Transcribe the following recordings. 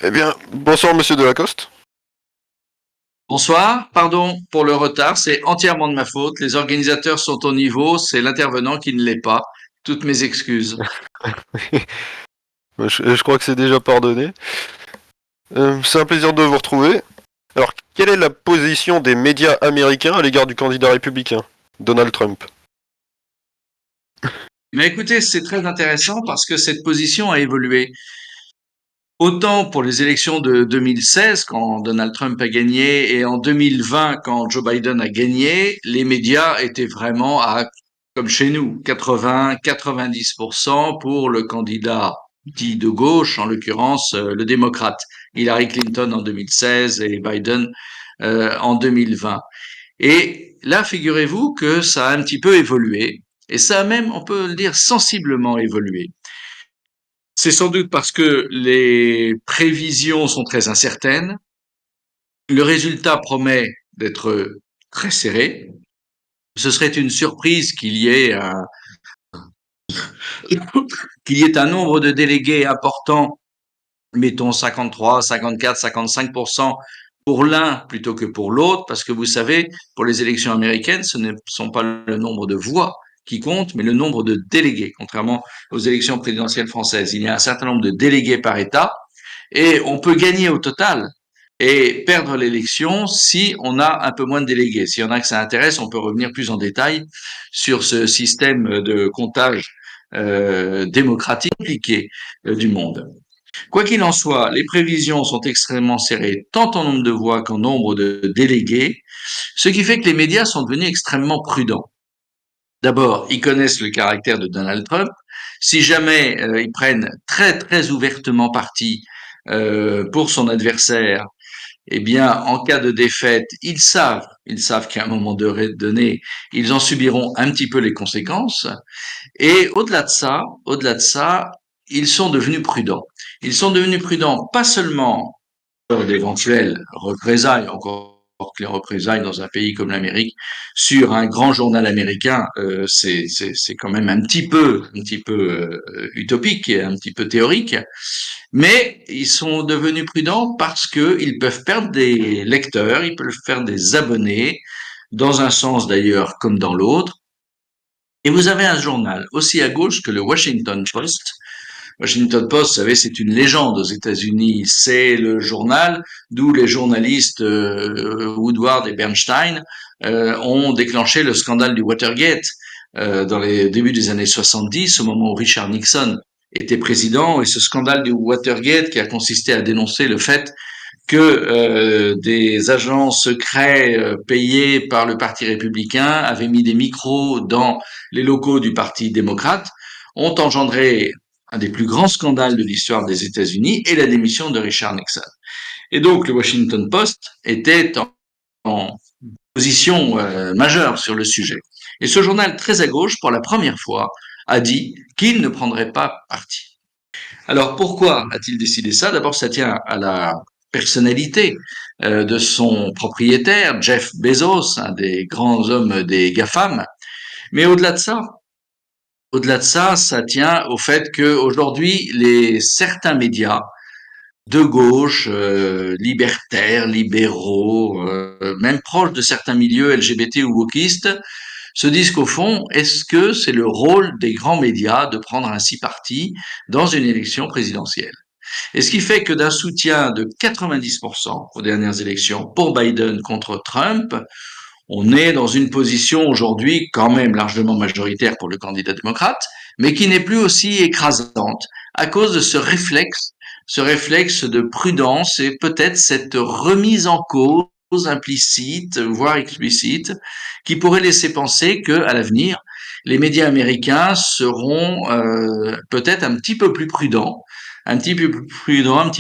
Eh bien, bonsoir Monsieur Delacoste. Bonsoir, pardon pour le retard, c'est entièrement de ma faute. Les organisateurs sont au niveau, c'est l'intervenant qui ne l'est pas. Toutes mes excuses. Je crois que c'est déjà pardonné. C'est un plaisir de vous retrouver. Alors, quelle est la position des médias américains à l'égard du candidat républicain, Donald Trump? Mais écoutez, c'est très intéressant parce que cette position a évolué. Autant pour les élections de 2016, quand Donald Trump a gagné, et en 2020, quand Joe Biden a gagné, les médias étaient vraiment à, comme chez nous, 80-90% pour le candidat dit de gauche, en l'occurrence le démocrate, Hillary Clinton en 2016 et Biden en 2020. Et là, figurez-vous que ça a un petit peu évolué, et ça a même, on peut le dire, sensiblement évolué. C'est sans doute parce que les prévisions sont très incertaines. Le résultat promet d'être très serré. Ce serait une surprise qu'il y ait un nombre de délégués important, mettons 53, 54, 55% pour l'un plutôt que pour l'autre, parce que vous savez, pour les élections américaines, ce ne sont pas le nombre de voix qui compte, mais le nombre de délégués, contrairement aux élections présidentielles françaises. Il y a un certain nombre de délégués par État, et on peut gagner au total et perdre l'élection si on a un peu moins de délégués. S'il y en a que ça intéresse, on peut revenir plus en détail sur ce système de comptage démocratique appliqué du monde. Quoi qu'il en soit, les prévisions sont extrêmement serrées, tant en nombre de voix qu'en nombre de délégués, ce qui fait que les médias sont devenus extrêmement prudents. D'abord, ils connaissent le caractère de Donald Trump. Si jamais ils prennent très très ouvertement parti pour son adversaire, eh bien, en cas de défaite, ils savent qu'à un moment donné, ils en subiront un petit peu les conséquences. Et au-delà de ça, ils sont devenus prudents. Ils sont devenus prudents pas seulement d'éventuelles représailles, encore que les représailles dans un pays comme l'Amérique, sur un grand journal américain, c'est quand même un petit peu utopique et un petit peu théorique. Mais ils sont devenus prudents parce qu'ils peuvent perdre des lecteurs, ils peuvent perdre des abonnés, dans un sens d'ailleurs comme dans l'autre. Et vous avez un journal aussi à gauche que le Washington Post. Washington Post, vous savez, c'est une légende aux États-Unis. C'est le journal d'où les journalistes Woodward et Bernstein ont déclenché le scandale du Watergate dans les débuts des années 70, au moment où Richard Nixon était président. Et ce scandale du Watergate qui a consisté à dénoncer le fait que des agents secrets payés par le Parti républicain avaient mis des micros dans les locaux du Parti démocrate, ont engendré un des plus grands scandales de l'histoire des États-Unis et la démission de Richard Nixon. Et donc le Washington Post était en position majeure sur le sujet. Et ce journal très à gauche, pour la première fois, a dit qu'il ne prendrait pas parti. Alors pourquoi a-t-il décidé ça? D'abord, ça tient à la personnalité de son propriétaire, Jeff Bezos, un des grands hommes des GAFAM. Mais au-delà de ça, ça tient au fait qu'aujourd'hui, certains médias de gauche, libertaires, libéraux, même proches de certains milieux LGBT ou wokistes, se disent qu'au fond, est-ce que c'est le rôle des grands médias de prendre ainsi parti dans une élection présidentielle? Et ce qui fait que d'un soutien de 90% aux dernières élections pour Biden contre Trump, on est dans une position aujourd'hui quand même largement majoritaire pour le candidat démocrate, mais qui n'est plus aussi écrasante à cause de ce réflexe de prudence et peut-être cette remise en cause implicite, voire explicite, qui pourrait laisser penser que, à l'avenir, les médias américains seront peut-être un petit peu plus prudents, un petit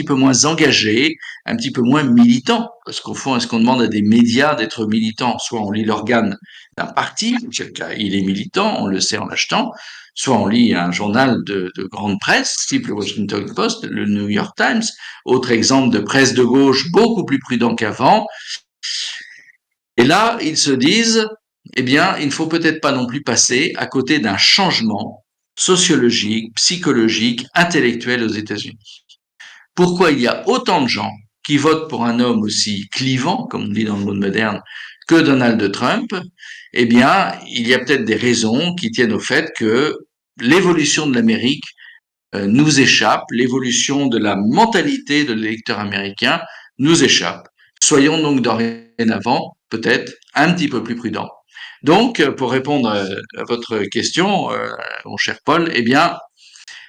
peu moins engagés, un petit peu moins militants. Parce qu'au fond, est-ce qu'on demande à des médias d'être militants? Soit on lit l'organe d'un parti, auquel cas il est militant, on le sait en l'achetant, soit on lit un journal de grande presse, type le Washington Post, le New York Times, autre exemple de presse de gauche beaucoup plus prudent qu'avant. Et là, ils se disent, eh bien, il ne faut peut-être pas non plus passer à côté d'un changement sociologique, psychologique, intellectuel aux États-Unis. pourquoi il y a autant de gens qui votent pour un homme aussi clivant, comme on dit dans le monde moderne, que Donald Trump. Eh bien, il y a peut-être des raisons qui tiennent au fait que l'évolution de l'Amérique nous échappe, l'évolution de la mentalité de l'électeur américain nous échappe. Soyons donc dorénavant peut-être un petit peu plus prudents. Donc, pour répondre à votre question, mon cher Paul, eh bien,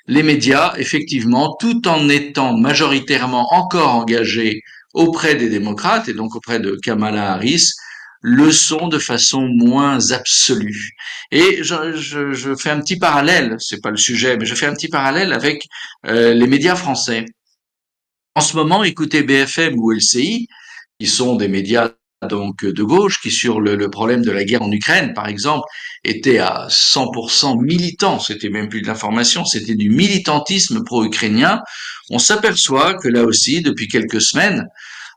les médias, effectivement, tout en étant majoritairement encore engagés auprès des démocrates et donc auprès de Kamala Harris, le sont de façon moins absolue. Et je fais un petit parallèle, c'est pas le sujet, mais je fais un petit parallèle avec les médias français. En ce moment, écoutez BFM ou LCI, qui sont des médias donc de gauche, qui sur le problème de la guerre en Ukraine, par exemple, étaient à 100% militants. C'était même plus de l'information, c'était du militantisme pro-ukrainien. On s'aperçoit que là aussi, depuis quelques semaines,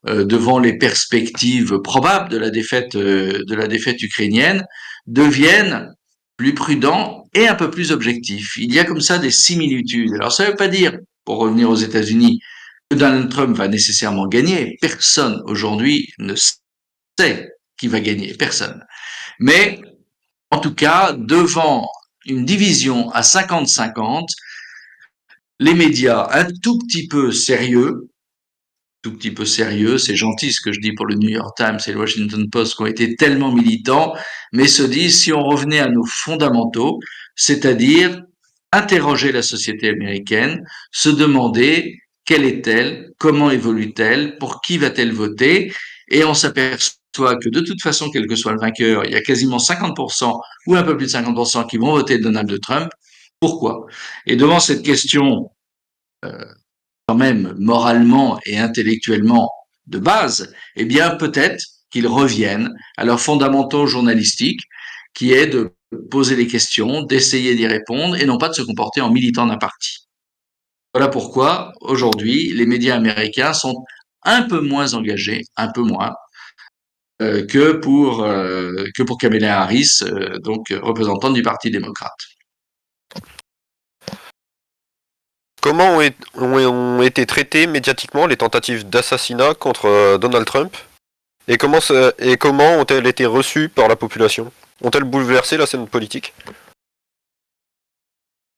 devant les perspectives probables de la défaite ukrainienne, deviennent plus prudents et un peu plus objectifs. Il y a comme ça des similitudes. Alors ça ne veut pas dire, pour revenir aux États-Unis, que Donald Trump va nécessairement gagner. Personne aujourd'hui ne sait qui va gagner, personne. Mais en tout cas, devant une division à 50-50, les médias un tout petit peu sérieux, c'est gentil ce que je dis pour le New York Times et le Washington Post qui ont été tellement militants, mais se disent si on revenait à nos fondamentaux, c'est-à-dire interroger la société américaine, se demander quelle est-elle, comment évolue-t-elle, pour qui va-t-elle voter, et on s'aperçoit que de toute façon, quel que soit le vainqueur, il y a quasiment 50% ou un peu plus de 50% qui vont voter Donald Trump. Pourquoi? Et devant cette question quand même moralement et intellectuellement de base, eh bien peut-être qu'ils reviennent à leurs fondamentaux journalistiques, qui est de poser des questions, d'essayer d'y répondre et non pas de se comporter en militant d'un parti. Voilà pourquoi aujourd'hui les médias américains sont un peu moins engagés, un peu moins, que pour Kamala Harris, donc représentante du Parti démocrate. Comment ont été traitées médiatiquement les tentatives d'assassinat contre Donald Trump et comment ont-elles été reçues par la population? Ont-elles bouleversé la scène politique?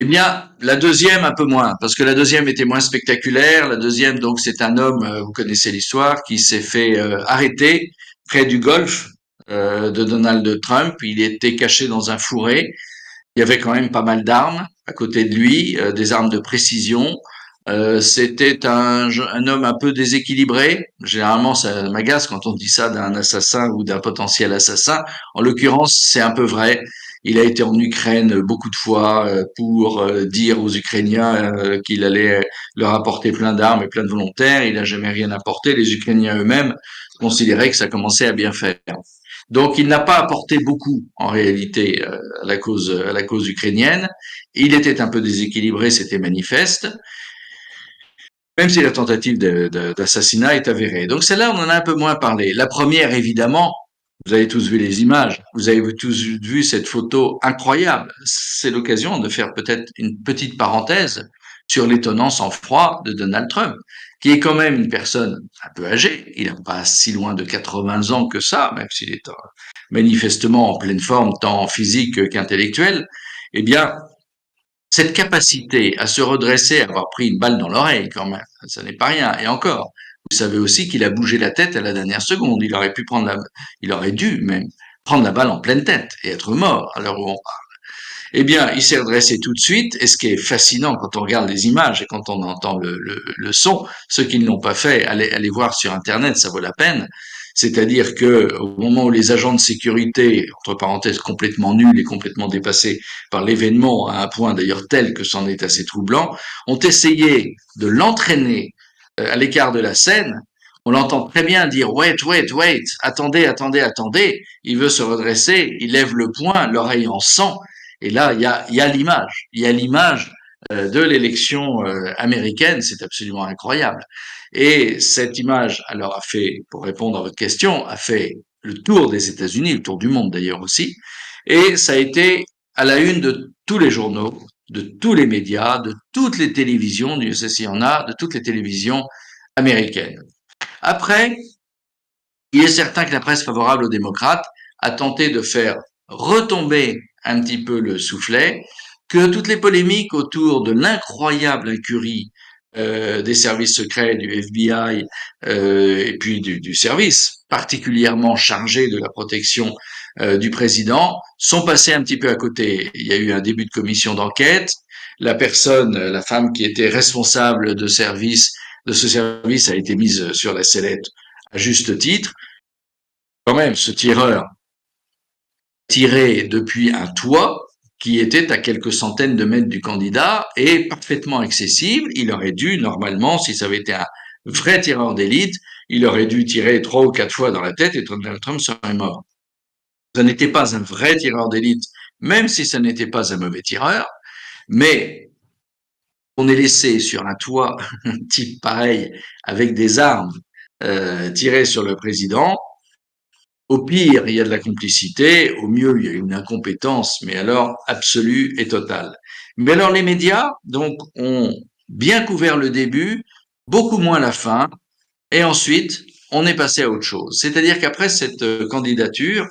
Eh bien, la deuxième un peu moins, parce que la deuxième était moins spectaculaire. La deuxième, donc, c'est un homme, vous connaissez l'histoire, qui s'est fait arrêter près du golf de Donald Trump. Il était caché dans un fourré. Il y avait quand même pas mal d'armes à côté de lui, des armes de précision. C'était un homme un peu déséquilibré. Généralement, ça m'agace quand on dit ça d'un assassin ou d'un potentiel assassin. En l'occurrence, c'est un peu vrai. Il a été en Ukraine beaucoup de fois pour dire aux Ukrainiens qu'il allait leur apporter plein d'armes et plein de volontaires. Il n'a jamais rien apporté. Les Ukrainiens eux-mêmes considéraient que ça commençait à bien faire. Donc, il n'a pas apporté beaucoup en réalité à la cause ukrainienne. Il était un peu déséquilibré, c'était manifeste, même si la tentative d'assassinat est avérée. Donc celle-là, on en a un peu moins parlé. La première, évidemment, vous avez tous vu les images, vous avez tous vu cette photo incroyable. C'est l'occasion de faire peut-être une petite parenthèse sur l'étonnant sang-froid de Donald Trump, qui est quand même une personne un peu âgée. Il n'a pas si loin de 80 ans que ça, même s'il est manifestement en pleine forme, tant physique qu'intellectuelle. Eh bien, cette capacité à se redresser, avoir pris une balle dans l'oreille quand même, ça n'est pas rien. Et encore, vous savez aussi qu'il a bougé la tête à la dernière seconde. Il aurait dû même prendre la balle en pleine tête et être mort à l'heure où on parle. Eh bien, il s'est redressé tout de suite. Et ce qui est fascinant quand on regarde les images et quand on entend le son, ceux qui ne l'ont pas fait, allez voir sur Internet, ça vaut la peine. C'est-à-dire que au moment où les agents de sécurité, entre parenthèses complètement nuls et complètement dépassés par l'événement, à un point d'ailleurs tel que c'en est assez troublant, ont essayé de l'entraîner à l'écart de la scène, on l'entend très bien dire wait, wait, wait, attendez, attendez, attendez. Il veut se redresser, il lève le poing, l'oreille en sang, et là il y a l'image, il y a l'image de l'élection américaine, c'est absolument incroyable. Et cette image, alors, a fait, pour répondre à votre question, a fait le tour des États-Unis, le tour du monde d'ailleurs aussi, et ça a été à la une de tous les journaux, de tous les médias, de toutes les télévisions, Dieu sait s'il y en a, de toutes les télévisions américaines. Après, il est certain que la presse favorable aux démocrates a tenté de faire retomber un petit peu le soufflet, que toutes les polémiques autour de l'incroyable incurie des services secrets du FBI et puis du service particulièrement chargé de la protection du président sont passées un petit peu à côté. Il y a eu un début de commission d'enquête. La personne, la femme qui était responsable de ce service a été mise sur la sellette à juste titre. Quand même, ce tireur tirait depuis un toit qui était à quelques centaines de mètres du candidat et parfaitement accessible. Il aurait dû, normalement, si ça avait été un vrai tireur d'élite, il aurait dû tirer 3 ou 4 fois dans la tête et Donald Trump serait mort. Ce n'était pas un vrai tireur d'élite, même si ce n'était pas un mauvais tireur, mais on est laissé sur un toit, un type pareil, avec des armes, tirer sur le président. Au pire, il y a de la complicité, au mieux, il y a une incompétence, mais alors absolue et totale. Mais alors les médias, donc, ont bien couvert le début, beaucoup moins la fin, et ensuite, on est passé à autre chose. C'est-à-dire qu'après cette candidature,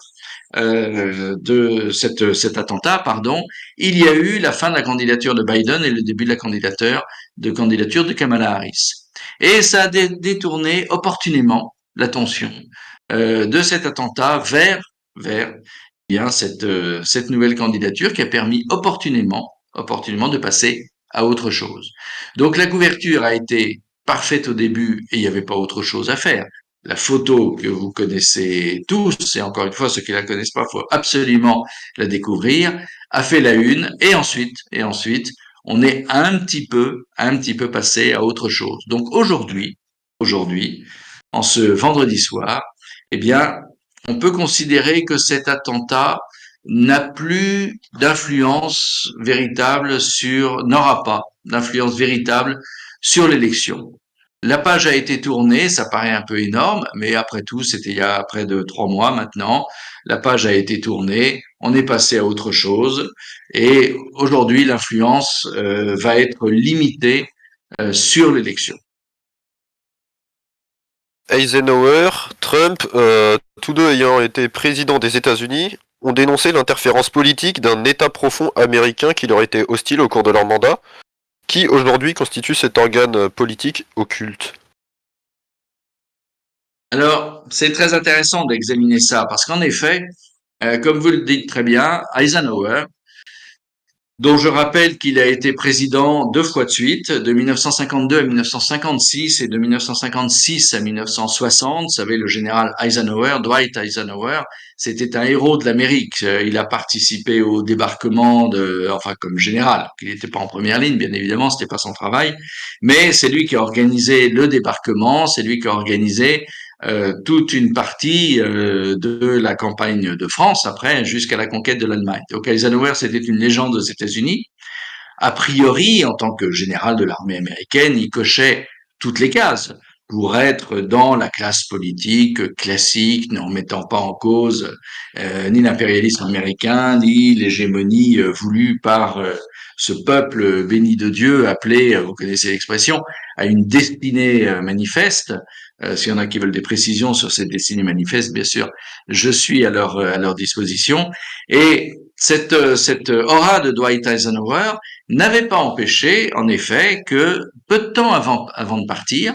cet attentat, pardon, il y a eu la fin de la candidature de Biden et le début de la candidature de Kamala Harris. Et ça a détourné opportunément l'attention de cet attentat vers eh bien cette nouvelle candidature qui a permis opportunément de passer à autre chose. Donc la couverture a été parfaite au début et il n'y avait pas autre chose à faire. La photo que vous connaissez tous, et encore une fois, ceux qui la connaissent pas, faut absolument la découvrir, a fait la une, et ensuite, on est un petit peu passé à autre chose. Donc aujourd'hui, en ce vendredi soir, eh bien, on peut considérer que cet attentat n'a plus d'influence véritable n'aura pas d'influence véritable sur l'élection. La page a été tournée, ça paraît un peu énorme, mais après tout, c'était il y a près de 3 mois maintenant. La page a été tournée, on est passé à autre chose, et aujourd'hui, l'influence va être limitée sur l'élection. Eisenhower, Trump, tous deux ayant été présidents des États-Unis, ont dénoncé l'interférence politique d'un État profond américain qui leur était hostile au cours de leur mandat, qui aujourd'hui constitue cet organe politique occulte. Alors, c'est très intéressant d'examiner ça, parce qu'en effet, comme vous le dites très bien, Eisenhower, dont je rappelle qu'il a été président 2 fois de suite, de 1952 à 1956 et de 1956 à 1960. Vous savez, le général Eisenhower, Dwight Eisenhower, c'était un héros de l'Amérique. Il a participé au débarquement enfin comme général. Il n'était pas en première ligne, bien évidemment, c'était pas son travail, mais c'est lui qui a organisé le débarquement, c'est lui qui a organisé toute une partie de la campagne de France après jusqu'à la conquête de l'Allemagne. Donc Eisenhower, c'était une légende aux États-Unis. A priori, en tant que général de l'armée américaine, il cochait toutes les cases pour être dans la classe politique classique, ne remettant pas en cause ni l'impérialisme américain, ni l'hégémonie voulue par ce peuple béni de Dieu appelé, vous connaissez l'expression, à une destinée manifeste. S'il y en a qui veulent des précisions sur cette destinée manifeste, bien sûr, je suis à leur disposition. Et cette aura de Dwight Eisenhower n'avait pas empêché, en effet, que peu de temps avant de partir,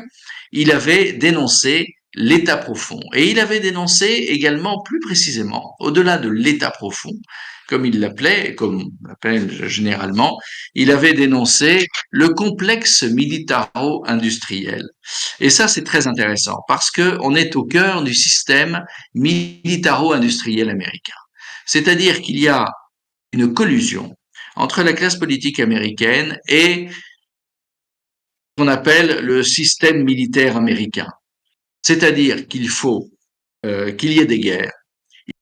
il avait dénoncé l'état profond. Et il avait dénoncé également, plus précisément, au-delà de l'état profond, comme il l'appelait, comme on l'appelle généralement, il avait dénoncé le complexe militaro-industriel. Et ça, c'est très intéressant parce que on est au cœur du système militaro-industriel américain. C'est-à-dire qu'il y a une collusion entre la classe politique américaine et ce qu'on appelle le système militaire américain. C'est-à-dire qu'il faut qu'il y ait des guerres,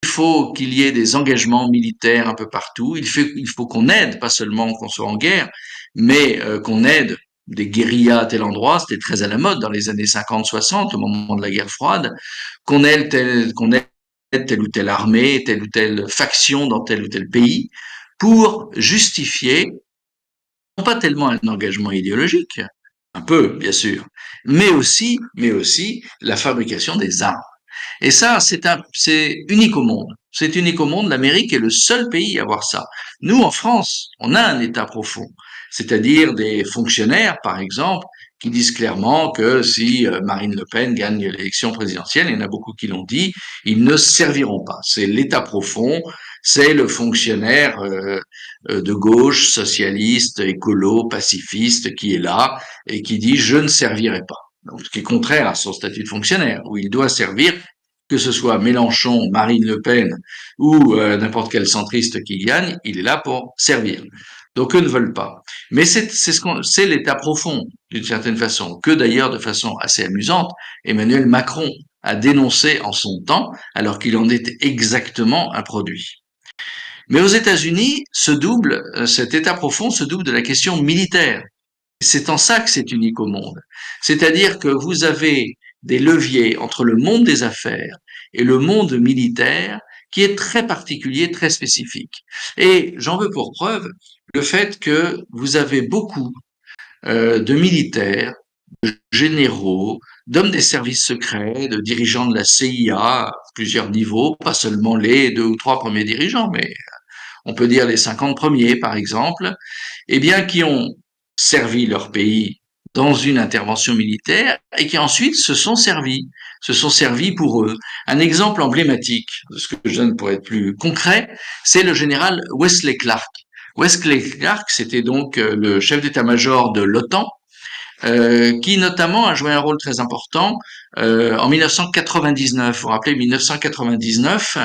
il faut qu'il y ait des engagements militaires un peu partout, il faut qu'on aide, pas seulement qu'on soit en guerre, mais qu'on aide des guérillas à tel endroit, c'était très à la mode dans les années 50-60, au moment de la guerre froide, qu'on aide telle ou telle armée, telle ou telle faction dans tel ou tel pays, pour justifier pas tellement un engagement idéologique, un peu, bien sûr, mais aussi la fabrication des armes. Et ça, c'est unique au monde. C'est unique au monde. L'Amérique est le seul pays à avoir ça. Nous, en France, on a un État profond. C'est-à-dire des fonctionnaires, par exemple, qui disent clairement que si Marine Le Pen gagne l'élection présidentielle, il y en a beaucoup qui l'ont dit, ils ne serviront pas. C'est l'État profond, c'est le fonctionnaire de gauche, socialiste, écolo, pacifiste, qui est là et qui dit je ne servirai pas. Donc, ce qui est contraire à son statut de fonctionnaire, où il doit servir, que ce soit Mélenchon, Marine Le Pen ou n'importe quel centriste qui gagne, il est là pour servir. Donc eux ne veulent pas. Mais c'est l'état profond, d'une certaine façon, que d'ailleurs, de façon assez amusante, Emmanuel Macron a dénoncé en son temps, alors qu'il en était exactement un produit. Mais aux États-Unis, cet état profond se double de la question militaire. C'est en ça que c'est unique au monde. C'est-à-dire que vous avez des leviers entre le monde des affaires et le monde militaire qui est très particulier, très spécifique. Et j'en veux pour preuve le fait que vous avez beaucoup de militaires, de généraux, d'hommes des services secrets, de dirigeants de la CIA à plusieurs niveaux, pas seulement les 2 ou 3 premiers dirigeants, mais on peut dire les 50 premiers par exemple, eh bien qui ont servi leur pays dans une intervention militaire et qui ensuite se sont servis pour eux. Un exemple emblématique de ce que je donne pour être plus concret, c'est le général Wesley Clark. Wesley Clark, c'était donc le chef d'état-major de l'OTAN, qui notamment a joué un rôle très important en 1999. Vous vous rappelez, 1999,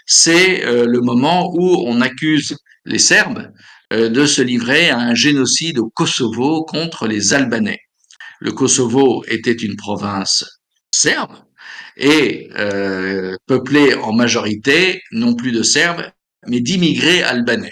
c'est le moment où on accuse les Serbes de se livrer à un génocide au Kosovo contre les Albanais. Le Kosovo était une province serbe et peuplée en majorité, non plus de Serbes, mais d'immigrés albanais.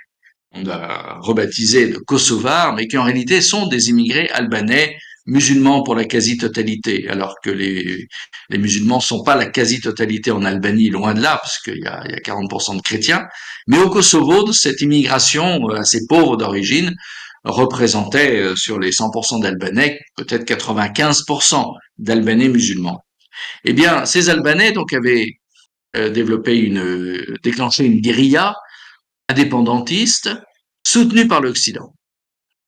On a rebaptisé de Kosovars, mais qui en réalité sont des immigrés albanais musulmans pour la quasi-totalité, alors que les musulmans ne sont pas la quasi-totalité en Albanie, loin de là, parce qu'il y a 40% de chrétiens. Mais au Kosovo, cette immigration assez pauvre d'origine représentait sur les 100% d'Albanais, peut-être 95% d'Albanais musulmans. Eh bien, ces Albanais donc avaient déclenché une guérilla indépendantiste soutenue par l'Occident,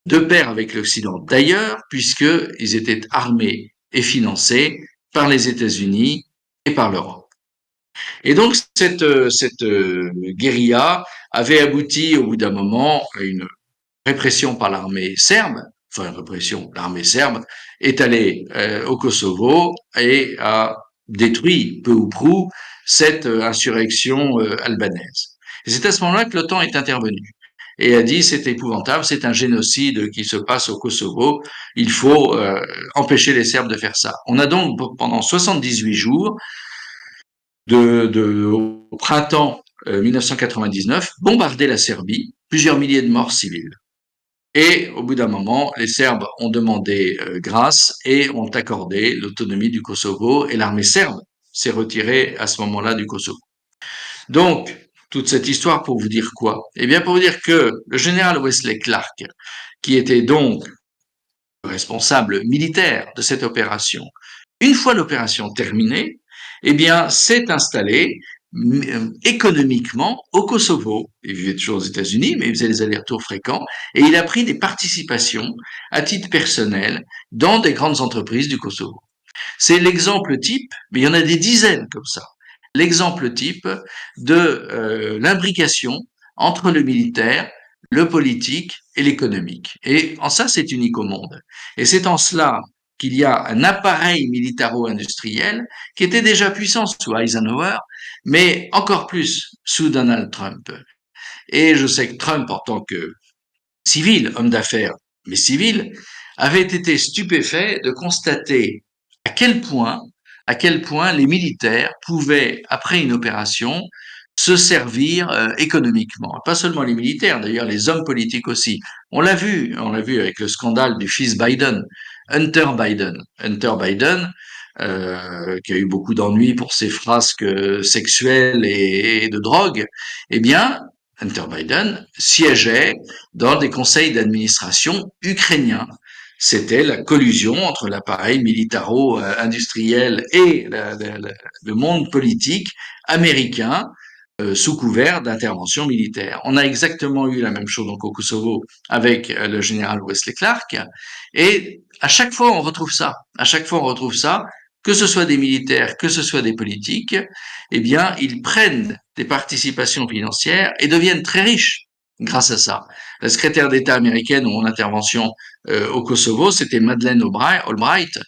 de pair avec l'Occident d'ailleurs, puisqu'ils étaient armés et financés par les États-Unis et par l'Europe. Et donc cette guérilla avait abouti au bout d'un moment à une répression par l'armée serbe, enfin une répression, l'armée serbe est allée au Kosovo et a détruit peu ou prou cette insurrection albanaise. Et c'est à ce moment-là que l'OTAN est intervenue et a dit c'est épouvantable, c'est un génocide qui se passe au Kosovo, il faut empêcher les Serbes de faire ça. On a donc pendant 78 jours au printemps 1999 bombardé la Serbie, plusieurs milliers de morts civils. Et au bout d'un moment, les Serbes ont demandé grâce et ont accordé l'autonomie du Kosovo et l'armée serbe s'est retirée à ce moment-là du Kosovo. Donc, toute cette histoire pour vous dire quoi? Eh bien, pour vous dire que le général Wesley Clark, qui était donc responsable militaire de cette opération, une fois l'opération terminée, eh bien, s'est installé économiquement au Kosovo. Il vivait toujours aux États-Unis, mais il faisait des allers-retours fréquents, et il a pris des participations à titre personnel dans des grandes entreprises du Kosovo. C'est l'exemple type, mais il y en a des dizaines comme ça, l'exemple type de l'imbrication entre le militaire, le politique et l'économique. Et en ça, c'est unique au monde. Et c'est en cela qu'il y a un appareil militaro-industriel qui était déjà puissant sous Eisenhower, mais encore plus sous Donald Trump. Et je sais que Trump, en tant que civil, homme d'affaires, mais civil, avait été stupéfait de constater à quel point, à quel point les militaires pouvaient, après une opération, se servir économiquement. Pas seulement les militaires, d'ailleurs les hommes politiques aussi. On l'a vu avec le scandale du fils Biden, Hunter Biden. Hunter Biden, qui a eu beaucoup d'ennuis pour ses frasques sexuelles et de drogue, eh bien, Hunter Biden, siégeait dans des conseils d'administration ukrainiens. C'était la collusion entre l'appareil militaro-industriel et le monde politique américain sous couvert d'intervention militaire. On a exactement eu la même chose donc au Kosovo avec le général Wesley Clark, et à chaque fois on retrouve ça. À chaque fois on retrouve ça, que ce soit des militaires, que ce soit des politiques, eh bien ils prennent des participations financières et deviennent très riches grâce à ça. La secrétaire d'État américaine, mon intervention au Kosovo, c'était Madeleine Albright,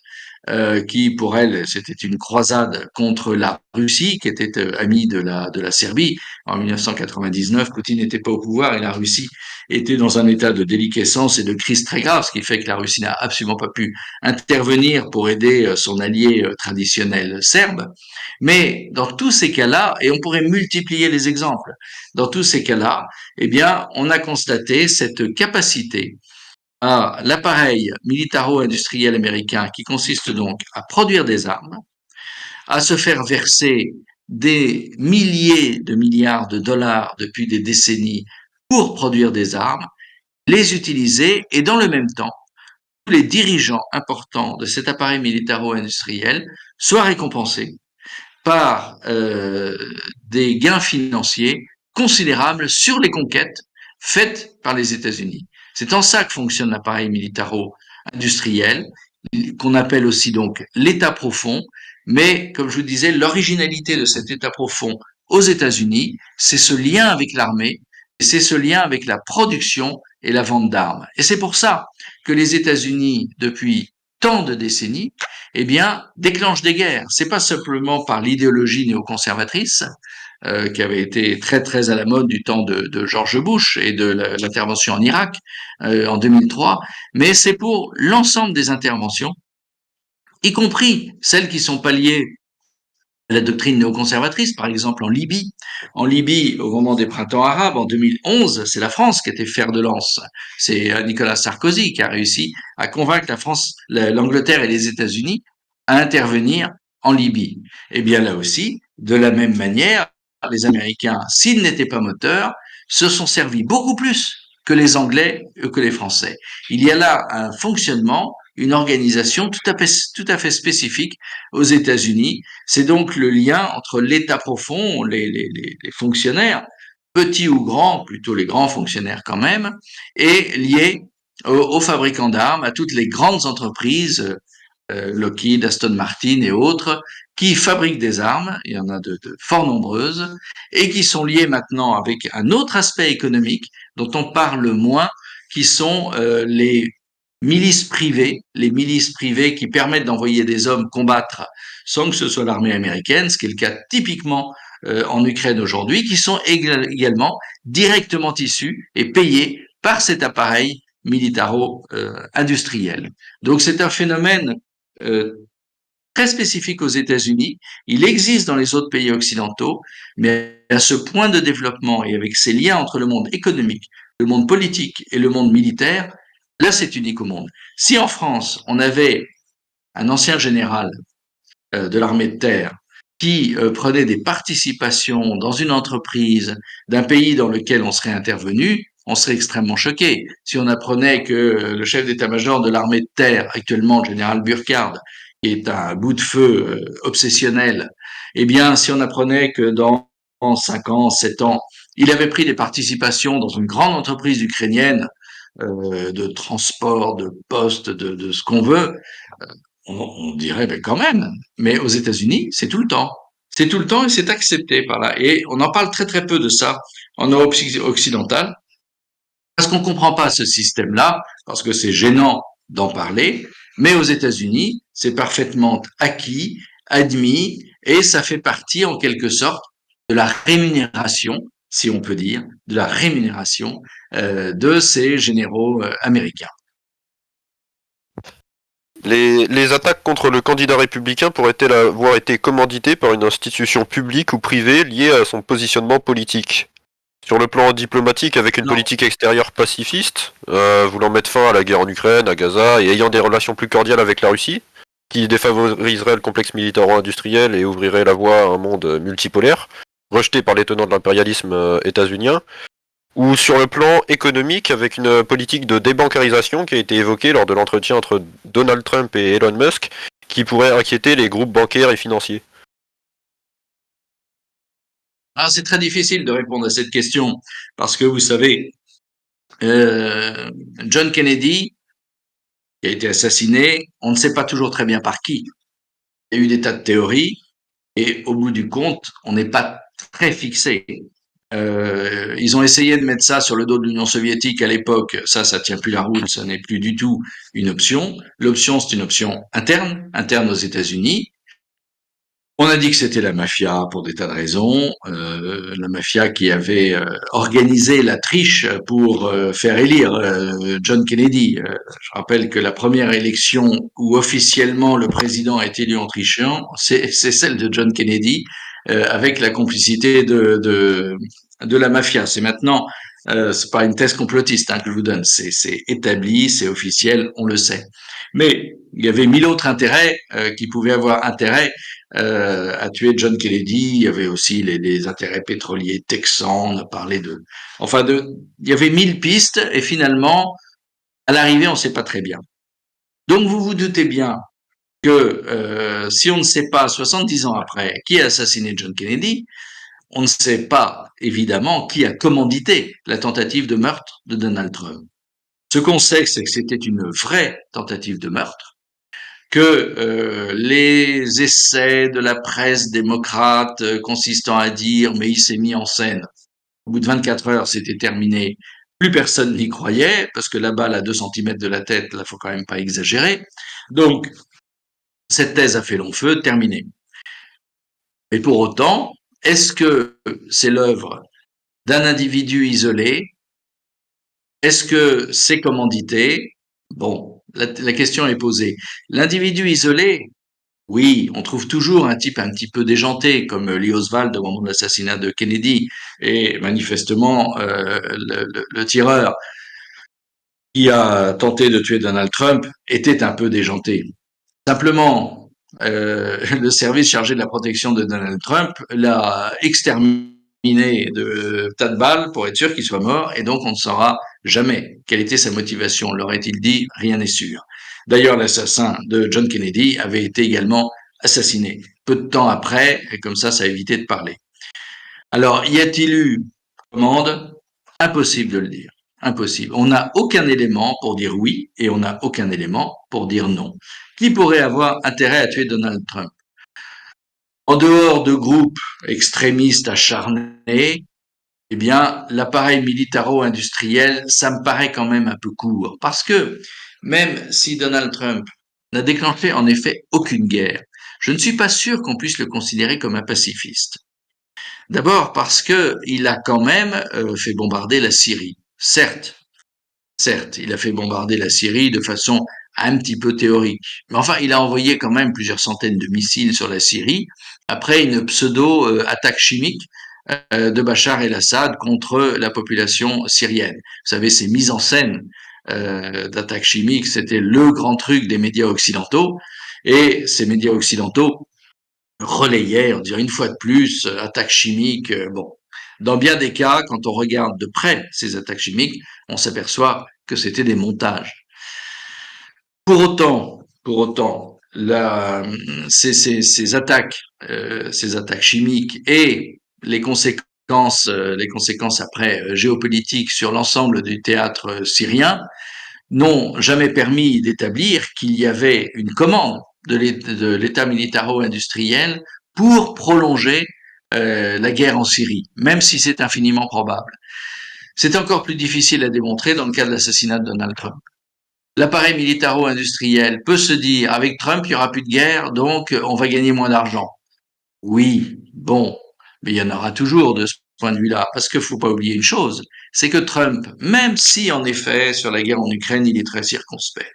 qui pour elle c'était une croisade contre la Russie, qui était amie de la Serbie. En 1999, Poutine n'était pas au pouvoir et la Russie était dans un état de déliquescence et de crise très grave, ce qui fait que la Russie n'a absolument pas pu intervenir pour aider son allié traditionnel serbe. Mais dans tous ces cas-là, et on pourrait multiplier les exemples, dans tous ces cas-là, eh bien, on a constaté cette capacité à l'appareil militaro-industriel américain qui consiste donc à produire des armes, à se faire verser des milliers de milliards de dollars depuis des décennies pour produire des armes, les utiliser et dans le même temps, tous les dirigeants importants de cet appareil militaro-industriel soient récompensés par des gains financiers considérables sur les conquêtes faites par les États-Unis. C'est en ça que fonctionne l'appareil militaro-industriel, qu'on appelle aussi donc l'État profond, mais comme je vous disais, l'originalité de cet État profond aux États-Unis, c'est ce lien avec l'armée, et c'est ce lien avec la production et la vente d'armes. Et c'est pour ça que les États-Unis, depuis tant de décennies, eh bien, déclenchent des guerres. C'est pas simplement par l'idéologie néoconservatrice, qui avait été très très à la mode du temps de George Bush et de l'intervention en Irak en 2003, mais c'est pour l'ensemble des interventions, y compris celles qui sont pas liées à la doctrine néoconservatrice, par exemple en Libye. En Libye, au moment des printemps arabes, en 2011, c'est la France qui était fer de lance. C'est Nicolas Sarkozy qui a réussi à convaincre la France, l'Angleterre et les États-Unis à intervenir en Libye. Et bien là aussi, de la même manière, les Américains, s'ils n'étaient pas moteurs, se sont servis beaucoup plus que les Anglais que les Français. Il y a là un fonctionnement, une organisation tout à fait spécifique aux États-Unis. C'est donc le lien entre l'État profond, les fonctionnaires, petits ou grands, plutôt les grands fonctionnaires quand même, et lié aux fabricants d'armes, à toutes les grandes entreprises Lockheed, Aston Martin et autres, qui fabriquent des armes, il y en a de fort nombreuses, et qui sont liées maintenant avec un autre aspect économique dont on parle moins, qui sont les milices privées qui permettent d'envoyer des hommes combattre sans que ce soit l'armée américaine, ce qui est le cas typiquement en Ukraine aujourd'hui, qui sont également directement issus et payés par cet appareil militaro-industriel. Donc c'est un phénomène euh, très spécifique aux États-Unis. Il existe dans les autres pays occidentaux, mais à ce point de développement et avec ces liens entre le monde économique, le monde politique et le monde militaire, là c'est unique au monde. Si en France on avait un ancien général de l'armée de terre qui prenait des participations dans une entreprise d'un pays dans lequel on serait intervenu, on serait extrêmement choqué. Si on apprenait que le chef d'état-major de l'armée de terre, actuellement le général Burkhard, qui est un bout de feu obsessionnel, eh bien, si on apprenait que dans 5 ans, 7 ans, il avait pris des participations dans une grande entreprise ukrainienne de transport, de poste, de ce qu'on veut, on dirait, ben quand même. Mais aux États-Unis, c'est tout le temps. C'est tout le temps et c'est accepté par là. Et on en parle très très peu de ça en Europe occidentale parce qu'on comprend pas ce système-là, parce que c'est gênant d'en parler. Mais aux États-Unis, c'est parfaitement acquis, admis, et ça fait partie en quelque sorte de la rémunération, si on peut dire, de la rémunération de ces généraux américains. Les attaques contre le candidat républicain pourraient-elles avoir été commanditées par une institution publique ou privée liée à son positionnement politique? Sur le plan diplomatique, avec une Non, politique extérieure pacifiste, voulant mettre fin à la guerre en Ukraine, à Gaza, et ayant des relations plus cordiales avec la Russie, qui défavoriserait le complexe militaro-industriel et ouvrirait la voie à un monde multipolaire, rejeté par les tenants de l'impérialisme états-unien, Ou sur le plan économique, avec une politique de débancarisation qui a été évoquée lors de l'entretien entre Donald Trump et Elon Musk, qui pourrait inquiéter les groupes bancaires et financiers. Ah, c'est très difficile de répondre à cette question parce que vous savez, John Kennedy, qui a été assassiné, on ne sait pas toujours très bien par qui. Il y a eu des tas de théories et au bout du compte, on n'est pas très fixé. Ils ont essayé de mettre ça sur le dos de l'Union soviétique à l'époque. Ça tient plus la route, ça n'est plus du tout une option. L'option, c'est une option interne, interne aux États-Unis. On a dit que c'était la mafia pour des tas de raisons, la mafia qui avait organisé la triche pour faire élire John Kennedy. Je rappelle que la première élection où officiellement le président est élu en trichant, c'est celle de John Kennedy, avec la complicité de la mafia. C'est maintenant, c'est pas une thèse complotiste hein, que je vous donne, c'est établi, c'est officiel, on le sait. Mais il y avait mille autres intérêts qui pouvaient avoir intérêt a tué John Kennedy. Il y avait aussi les intérêts pétroliers texans. On a parlé il y avait 1000 pistes et finalement, à l'arrivée, on ne sait pas très bien. Donc, vous vous doutez bien que si on ne sait pas 70 ans après qui a assassiné John Kennedy, on ne sait pas évidemment qui a commandité la tentative de meurtre de Donald Trump. Ce qu'on sait, c'est que c'était une vraie tentative de meurtre, que les essais de la presse démocrate consistant à dire mais il s'est mis en scène, au bout de 24 heures c'était terminé, plus personne n'y croyait, parce que la balle à 2 centimètres de la tête, là faut quand même pas exagérer. Donc cette thèse a fait long feu, terminée. Et pour autant, est-ce que c'est l'œuvre d'un individu isolé? Est-ce que c'est commandité? Bon, la question est posée. L'individu isolé, oui, on trouve toujours un type un petit peu déjanté, comme Lee Oswald au moment de l'assassinat de Kennedy, et manifestement, le tireur qui a tenté de tuer Donald Trump était un peu déjanté. Simplement, le service chargé de la protection de Donald Trump l'a exterminé de tas de balles pour être sûr qu'il soit mort, et donc on ne saura jamais quelle était sa motivation. L'aurait-il dit? Rien n'est sûr. D'ailleurs, l'assassin de John Kennedy avait été également assassiné peu de temps après, et comme ça a évité de parler. Alors, y a-t-il eu commande? Impossible de le dire. Impossible. On n'a aucun élément pour dire oui et on n'a aucun élément pour dire non. Qui pourrait avoir intérêt à tuer Donald Trump? En dehors de groupes extrémistes acharnés, eh bien, l'appareil militaro-industriel, ça me paraît quand même un peu court. Parce que même si Donald Trump n'a déclenché en effet aucune guerre, je ne suis pas sûr qu'on puisse le considérer comme un pacifiste. D'abord parce que il a quand même fait bombarder la Syrie. Certes, il a fait bombarder la Syrie de façon un petit peu théorique. Mais enfin, il a envoyé quand même plusieurs centaines de missiles sur la Syrie après une pseudo-attaque chimique de Bachar el-Assad contre la population syrienne. Vous savez, ces mises en scène d'attaques chimiques, c'était le grand truc des médias occidentaux. Et ces médias occidentaux relayaient, on dirait une fois de plus, attaques chimiques. Bon, dans bien des cas, quand on regarde de près ces attaques chimiques, on s'aperçoit que c'était des montages. Pour autant, ces attaques chimiques et les conséquences après géopolitiques sur l'ensemble du théâtre syrien n'ont jamais permis d'établir qu'il y avait une commande de l'État militaro-industriel pour prolonger la guerre en Syrie, même si c'est infiniment probable. C'est encore plus difficile à démontrer dans le cas de l'assassinat de Donald Trump. L'appareil militaro-industriel peut se dire, avec Trump, il n'y aura plus de guerre, donc on va gagner moins d'argent. Oui, bon, mais il y en aura toujours de ce point de vue-là, parce qu'il ne faut pas oublier une chose, c'est que Trump, même si en effet sur la guerre en Ukraine il est très circonspect,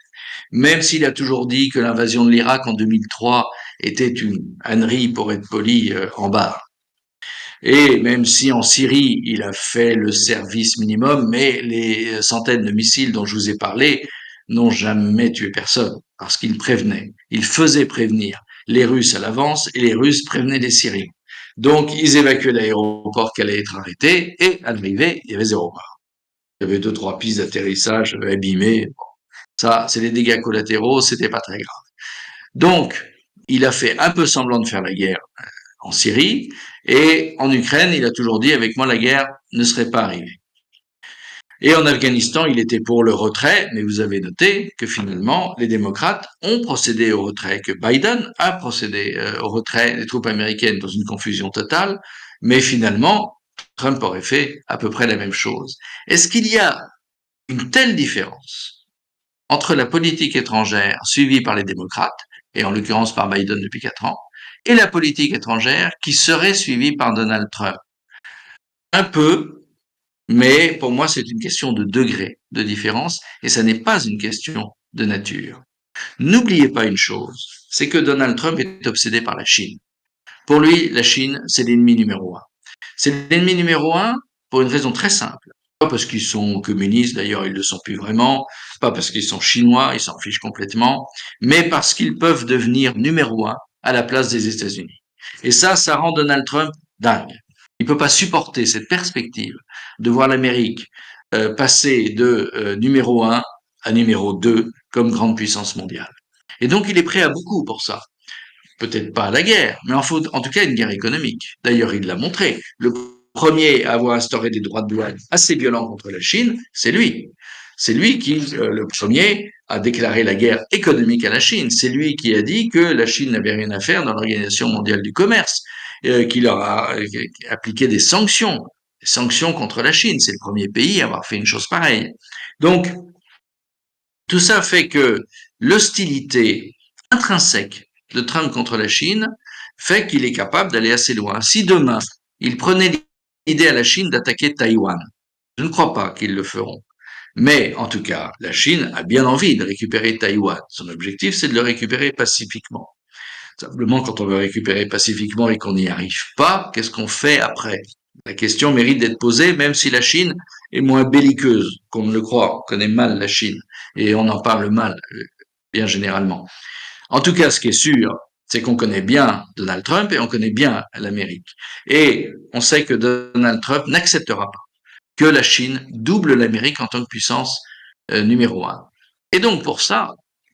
même s'il a toujours dit que l'invasion de l'Irak en 2003 était une ânerie pour être poli en bas, et même si en Syrie il a fait le service minimum, mais les centaines de missiles dont je vous ai parlé n'ont jamais tué personne, parce qu'il prévenait, il faisait prévenir les Russes à l'avance et les Russes prévenaient les Syriens. Donc, ils évacuaient l'aéroport qui allait être arrêté, et à l'arrivée, il y avait zéro mort. Il y avait 2, 3 pistes d'atterrissage abîmées. Ça, c'est les dégâts collatéraux, c'était pas très grave. Donc, il a fait un peu semblant de faire la guerre en Syrie, et en Ukraine, il a toujours dit, avec moi, la guerre ne serait pas arrivée. Et en Afghanistan, il était pour le retrait, mais vous avez noté que finalement, les démocrates ont procédé au retrait, que Biden a procédé au retrait des troupes américaines dans une confusion totale, mais finalement, Trump aurait fait à peu près la même chose. Est-ce qu'il y a une telle différence entre la politique étrangère suivie par les démocrates, et en l'occurrence par Biden depuis 4 ans, et la politique étrangère qui serait suivie par Donald Trump? Un peu, mais pour moi, c'est une question de degré de différence et ça n'est pas une question de nature. N'oubliez pas une chose, c'est que Donald Trump est obsédé par la Chine. Pour lui, la Chine, c'est l'ennemi numéro un. C'est l'ennemi numéro un pour une raison très simple. Pas parce qu'ils sont communistes, d'ailleurs ils ne le sont plus vraiment, pas parce qu'ils sont chinois, ils s'en fichent complètement, mais parce qu'ils peuvent devenir numéro un à la place des États-Unis. Et ça rend Donald Trump dingue. Il ne peut pas supporter cette perspective de voir l'Amérique passer de numéro un à numéro 2 comme grande puissance mondiale. Et donc il est prêt à beaucoup pour ça. Peut-être pas à la guerre, mais en tout cas une guerre économique. D'ailleurs, il l'a montré. Le premier à avoir instauré des droits de douane assez violents contre la Chine, c'est lui. C'est lui qui, le premier, a déclaré la guerre économique à la Chine. C'est lui qui a dit que la Chine n'avait rien à faire dans l'Organisation mondiale du commerce, qui leur a appliqué des sanctions contre la Chine. C'est le premier pays à avoir fait une chose pareille. Donc, tout ça fait que l'hostilité intrinsèque de Trump contre la Chine fait qu'il est capable d'aller assez loin. Si demain, il prenait l'idée à la Chine d'attaquer Taïwan, je ne crois pas qu'ils le feront. Mais en tout cas, la Chine a bien envie de récupérer Taïwan. Son objectif, c'est de le récupérer pacifiquement. Simplement, quand on veut récupérer pacifiquement et qu'on n'y arrive pas, qu'est-ce qu'on fait après? La question mérite d'être posée, même si la Chine est moins belliqueuse qu'on ne le croit. On connaît mal la Chine et on en parle mal, bien généralement. En tout cas, ce qui est sûr, c'est qu'on connaît bien Donald Trump et on connaît bien l'Amérique. Et on sait que Donald Trump n'acceptera pas que la Chine double l'Amérique en tant que puissance numéro un. Et donc pour ça,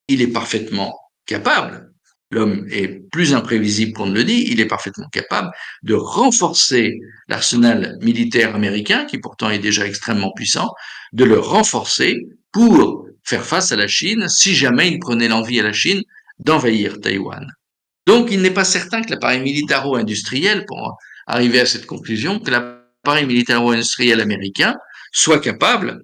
il est parfaitement capable, l'homme est plus imprévisible qu'on ne le dit, il est parfaitement capable de renforcer l'arsenal militaire américain, qui pourtant est déjà extrêmement puissant, de le renforcer pour faire face à la Chine si jamais il prenait l'envie à la Chine d'envahir Taïwan. Donc il n'est pas certain que l'appareil militaro-industriel, pour arriver à cette conclusion, que l'appareil militaro-industriel américain soit capable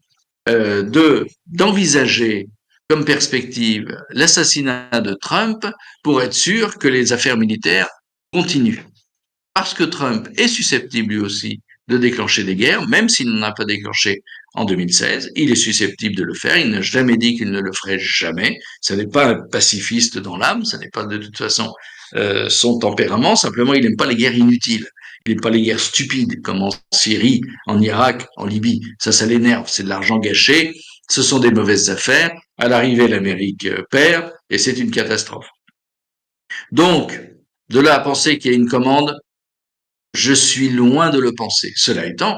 d'envisager comme perspective l'assassinat de Trump pour être sûr que les affaires militaires continuent. Parce que Trump est susceptible lui aussi de déclencher des guerres, même s'il n'en a pas déclenché en 2016, il est susceptible de le faire, il n'a jamais dit qu'il ne le ferait jamais, ce n'est pas un pacifiste dans l'âme, ce n'est pas de toute façon son tempérament, simplement il n'aime pas les guerres inutiles, il n'aime pas les guerres stupides, comme en Syrie, en Irak, en Libye, ça l'énerve, c'est de l'argent gâché, ce sont des mauvaises affaires, à l'arrivée l'Amérique perd, et c'est une catastrophe. Donc, de là à penser qu'il y a une commande, je suis loin de le penser. Cela étant,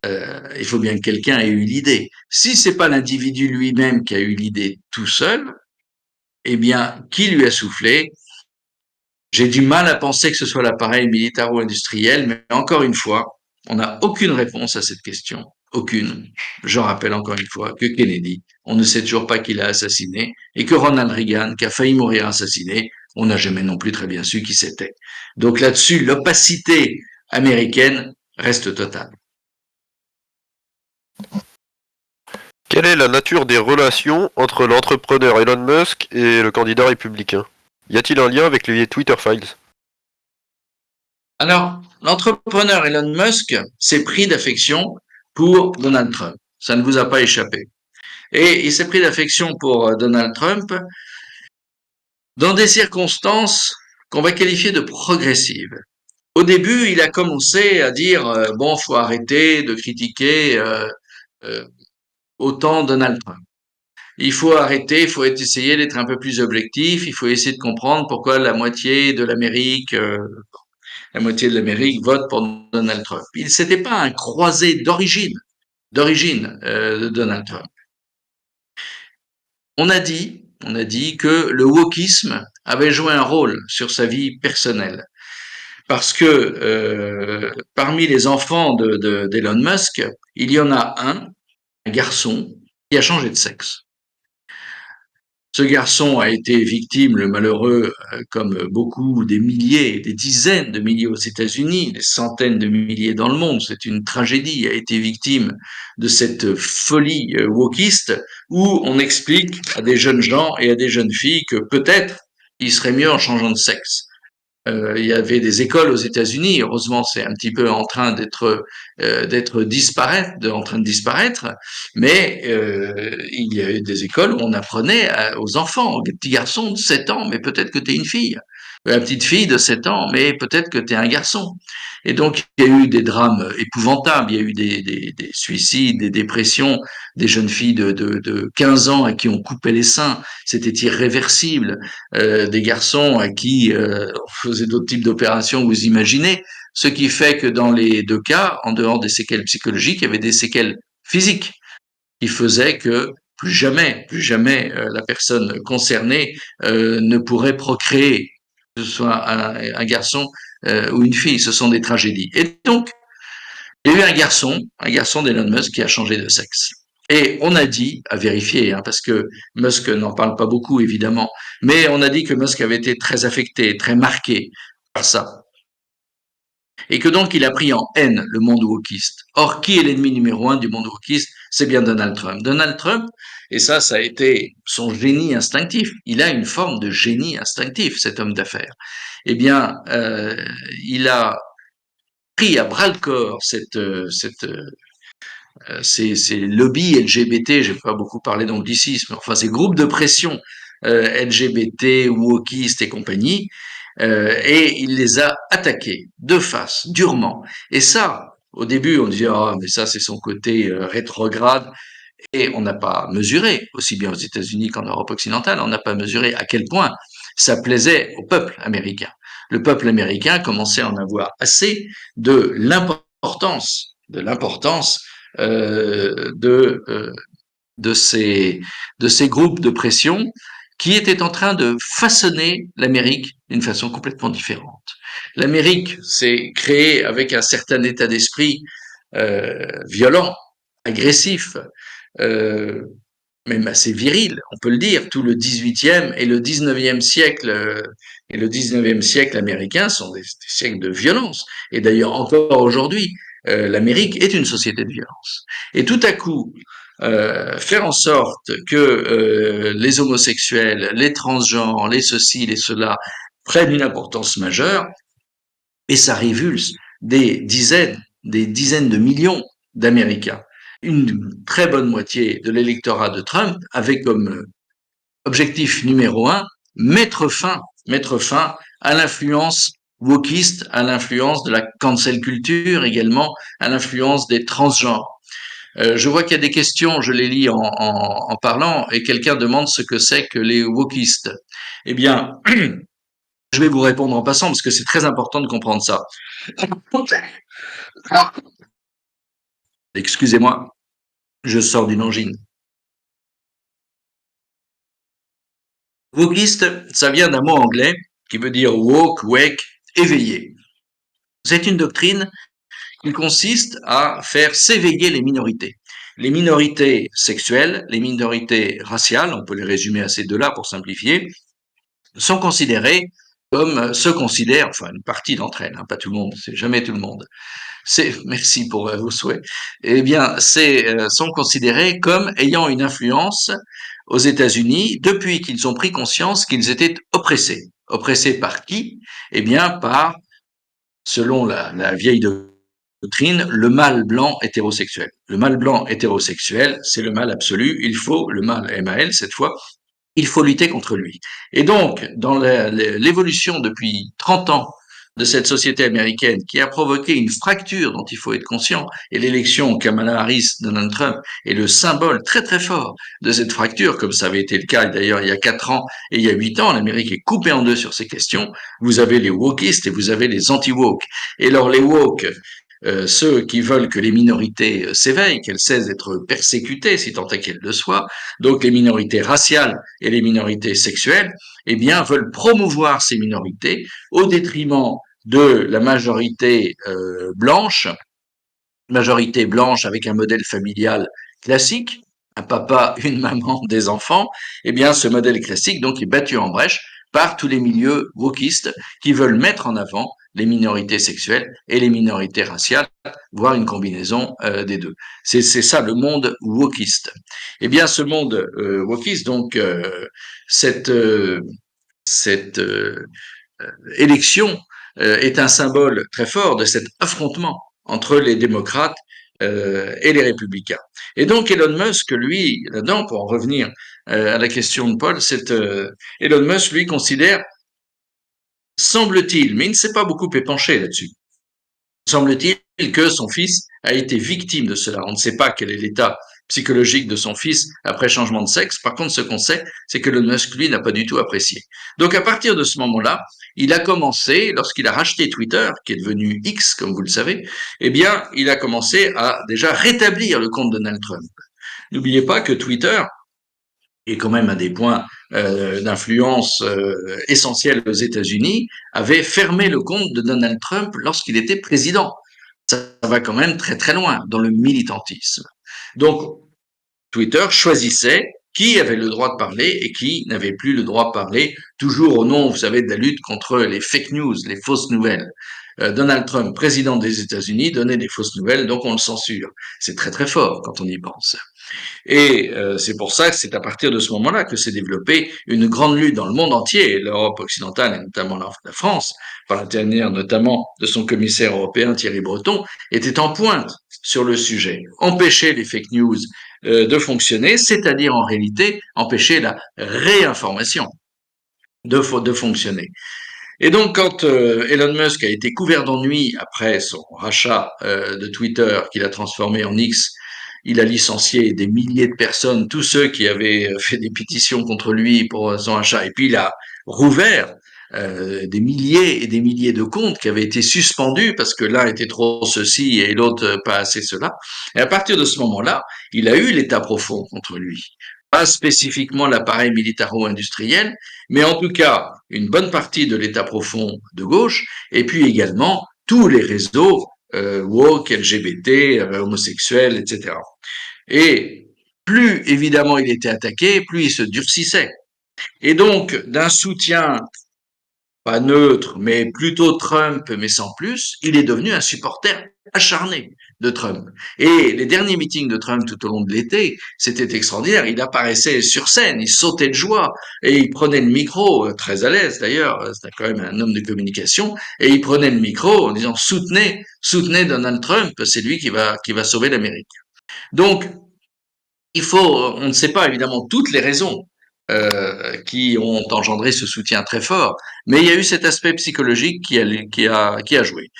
il faut bien que quelqu'un ait eu l'idée. Si c'est pas l'individu lui-même qui a eu l'idée tout seul, eh bien, qui lui a soufflé? J'ai du mal à penser que ce soit l'appareil militaro-industriel, mais encore une fois, on n'a aucune réponse à cette question. Aucune. Je rappelle encore une fois que Kennedy, on ne sait toujours pas qui l'a assassiné, et que Ronald Reagan, qui a failli mourir assassiné, on n'a jamais non plus très bien su qui c'était. Donc là-dessus, l'opacité américaine reste totale. Quelle est la nature des relations entre l'entrepreneur Elon Musk et le candidat républicain? Y a-t-il un lien avec les Twitter Files? Alors, l'entrepreneur Elon Musk s'est pris d'affection pour Donald Trump. Ça ne vous a pas échappé. Et il s'est pris d'affection pour Donald Trump dans des circonstances qu'on va qualifier de progressives. Au début, il a commencé à dire bon, faut arrêter de critiquer euh, autant Donald Trump. Il faut arrêter, il faut essayer d'être un peu plus objectif, il faut essayer de comprendre pourquoi la moitié de l'Amérique la moitié de l'Amérique vote pour Donald Trump. C'était pas un croisé d'origine de Donald Trump. On a dit que le wokisme avait joué un rôle sur sa vie personnelle. Parce que parmi les enfants d'Elon Musk, il y en a un garçon, qui a changé de sexe. Ce garçon a été victime, le malheureux, comme beaucoup, des milliers, des dizaines de milliers aux États-Unis, des centaines de milliers dans le monde. C'est une tragédie. A été victime de cette folie wokiste où on explique à des jeunes gens et à des jeunes filles que peut-être il serait mieux en changeant de sexe. Il y avait des écoles aux États-Unis. Heureusement, c'est un petit peu en train en train de disparaître. Mais il y avait des écoles où on apprenait aux enfants, aux petits garçons de 7 ans, mais peut-être que tu es une fille. La petite fille de 7 ans, mais peut-être que tu es un garçon. Et donc, il y a eu des drames épouvantables. Il y a eu des suicides, des dépressions, des jeunes filles de 15 ans à qui on coupait les seins. C'était irréversible. Des garçons à qui on faisait d'autres types d'opérations, vous imaginez. Ce qui fait que dans les deux cas, en dehors des séquelles psychologiques, il y avait des séquelles physiques qui faisaient que plus jamais la personne concernée ne pourrait procréer, que ce soit un garçon ou une fille. Ce sont des tragédies. Et donc, il y a eu un garçon d'Elon Musk qui a changé de sexe. Et on a dit, à vérifier, hein, parce que Musk n'en parle pas beaucoup, évidemment, mais on a dit que Musk avait été très affecté, très marqué par ça. Et que donc il a pris en haine le monde wokiste. Or, qui est l'ennemi numéro un du monde wokiste? C'est bien Donald Trump. Donald Trump, et ça a été son génie instinctif. Il a une forme de génie instinctif, cet homme d'affaires. Eh bien, il a pris à bras le corps ces lobbies LGBT, je vais pas beaucoup parler d'anglicisme, enfin ces groupes de pression LGBT, wokistes et compagnie, et il les a attaqués de face, durement. Et ça, au début, on disait ah mais ça c'est son côté rétrograde, et on n'a pas mesuré, aussi bien aux États-Unis qu'en Europe occidentale, on n'a pas mesuré à quel point ça plaisait au peuple américain. Le peuple américain commençait à en avoir assez de l'importance euh, de, euh, de ces groupes de pression qui étaient en train de façonner l'Amérique d'une façon complètement différente. L'Amérique s'est créée avec un certain état d'esprit violent, agressif, euh, même assez viril, on peut le dire. Tout le 18e et le 19e siècle américain sont des siècles de violence. Et d'ailleurs, encore aujourd'hui, l'Amérique est une société de violence. Et tout à coup, faire en sorte que les homosexuels, les transgenres, les ceci, les cela prennent une importance majeure, et ça révulse des dizaines de millions d'Américains. Une très bonne moitié de l'électorat de Trump avait comme objectif numéro un mettre fin à l'influence wokiste, à l'influence de la cancel culture également, à l'influence des transgenres. Je vois qu'il y a des questions, je les lis en parlant, et quelqu'un demande ce que c'est que les wokistes. Eh bien, je vais vous répondre en passant parce que c'est très important de comprendre ça. Excusez-moi, je sors d'une angine. Wokiste, ça vient d'un mot anglais qui veut dire woke, wake, éveillé. C'est une doctrine qui consiste à faire s'éveiller les minorités. Les minorités sexuelles, les minorités raciales, on peut les résumer à ces deux-là pour simplifier, sont considérées comme se considèrent, enfin une partie d'entre elles, hein, pas tout le monde, c'est jamais tout le monde. Merci pour vos souhaits. Eh bien, sont considérés comme ayant une influence aux États-Unis depuis qu'ils ont pris conscience qu'ils étaient oppressés. Oppressés par qui? Eh bien, par, selon la vieille doctrine, le mâle blanc hétérosexuel. Le mâle blanc hétérosexuel, c'est le mal absolu. Il faut, le mâle MAL cette fois, il faut lutter contre lui. Et donc, dans l'évolution depuis 30 ans de cette société américaine qui a provoqué une fracture dont il faut être conscient, et l'élection Kamala Harris-Donald Trump est le symbole très très fort de cette fracture, comme ça avait été le cas d'ailleurs il y a 4 ans et il y a 8 ans, l'Amérique est coupée en deux sur ces questions. Vous avez les wokistes et vous avez les anti-woke. Et alors les woke, ceux qui veulent que les minorités s'éveillent, qu'elles cessent d'être persécutées, si tant est qu'elles le soient, donc les minorités raciales et les minorités sexuelles, eh bien, veulent promouvoir ces minorités au détriment de la majorité blanche avec un modèle familial classique, un papa, une maman, des enfants. Eh bien, ce modèle classique, donc, est battu en brèche par tous les milieux wokistes qui veulent mettre en avant les minorités sexuelles et les minorités raciales, voire une combinaison des deux. C'est ça le monde wokiste. Eh bien, ce monde wokiste, donc, cette, euh, cette élection est un symbole très fort de cet affrontement entre les démocrates et les républicains. Et donc Elon Musk, lui, là-dedans, pour en revenir à la question de Paul, Elon Musk, lui, considère, semble-t-il, mais il ne s'est pas beaucoup épanché là-dessus, semble-t-il que son fils a été victime de cela. On ne sait pas quel est l'état psychologique de son fils après changement de sexe. Par contre, ce qu'on sait, c'est que Elon Musk, lui, n'a pas du tout apprécié. Donc, à partir de ce moment-là, il a commencé, lorsqu'il a racheté Twitter, qui est devenu X, comme vous le savez, eh bien, il a commencé à déjà rétablir le compte de Donald Trump. N'oubliez pas que Twitter est quand même un des points d'influence essentiels aux États-Unis, avait fermé le compte de Donald Trump lorsqu'il était président. Ça va quand même très très loin dans le militantisme. Donc, Twitter choisissait qui avait le droit de parler et qui n'avait plus le droit de parler, toujours au nom, vous savez, de la lutte contre les fake news, les fausses nouvelles. Donald Trump, président des États-Unis, donnait des fausses nouvelles, donc on le censure. C'est très très fort quand on y pense. Et c'est pour ça que c'est à partir de ce moment-là que s'est développée une grande lutte dans le monde entier, l'Europe occidentale et notamment la France, par l'intermédiaire notamment de son commissaire européen Thierry Breton, était en pointe sur le sujet. Empêcher les fake news de fonctionner, c'est-à-dire en réalité empêcher la réinformation de fonctionner. Et donc, quand Elon Musk a été couvert d'ennui après son rachat de Twitter, qu'il a transformé en X, il a licencié des milliers de personnes, tous ceux qui avaient fait des pétitions contre lui pour son rachat, et puis il a rouvert des milliers et des milliers de comptes qui avaient été suspendus parce que l'un était trop ceci et l'autre pas assez cela. Et à partir de ce moment-là, il a eu l'État profond contre lui. Pas spécifiquement l'appareil militaro-industriel, mais en tout cas une bonne partie de l'État profond de gauche, et puis également tous les réseaux woke, LGBT, homosexuels, etc. Et plus évidemment il était attaqué, plus il se durcissait. Et donc d'un soutien pas neutre, mais plutôt Trump, mais sans plus, il est devenu un supporter acharné de Trump. Et les derniers meetings de Trump tout au long de l'été, c'était extraordinaire. Il apparaissait sur scène, il sautait de joie et il prenait le micro, très à l'aise d'ailleurs, c'était quand même un homme de communication, et il prenait le micro en disant soutenez Donald Trump, c'est lui qui va sauver l'Amérique. Donc, on ne sait pas évidemment toutes les raisons qui ont engendré ce soutien très fort, mais il y a eu cet aspect psychologique qui a joué.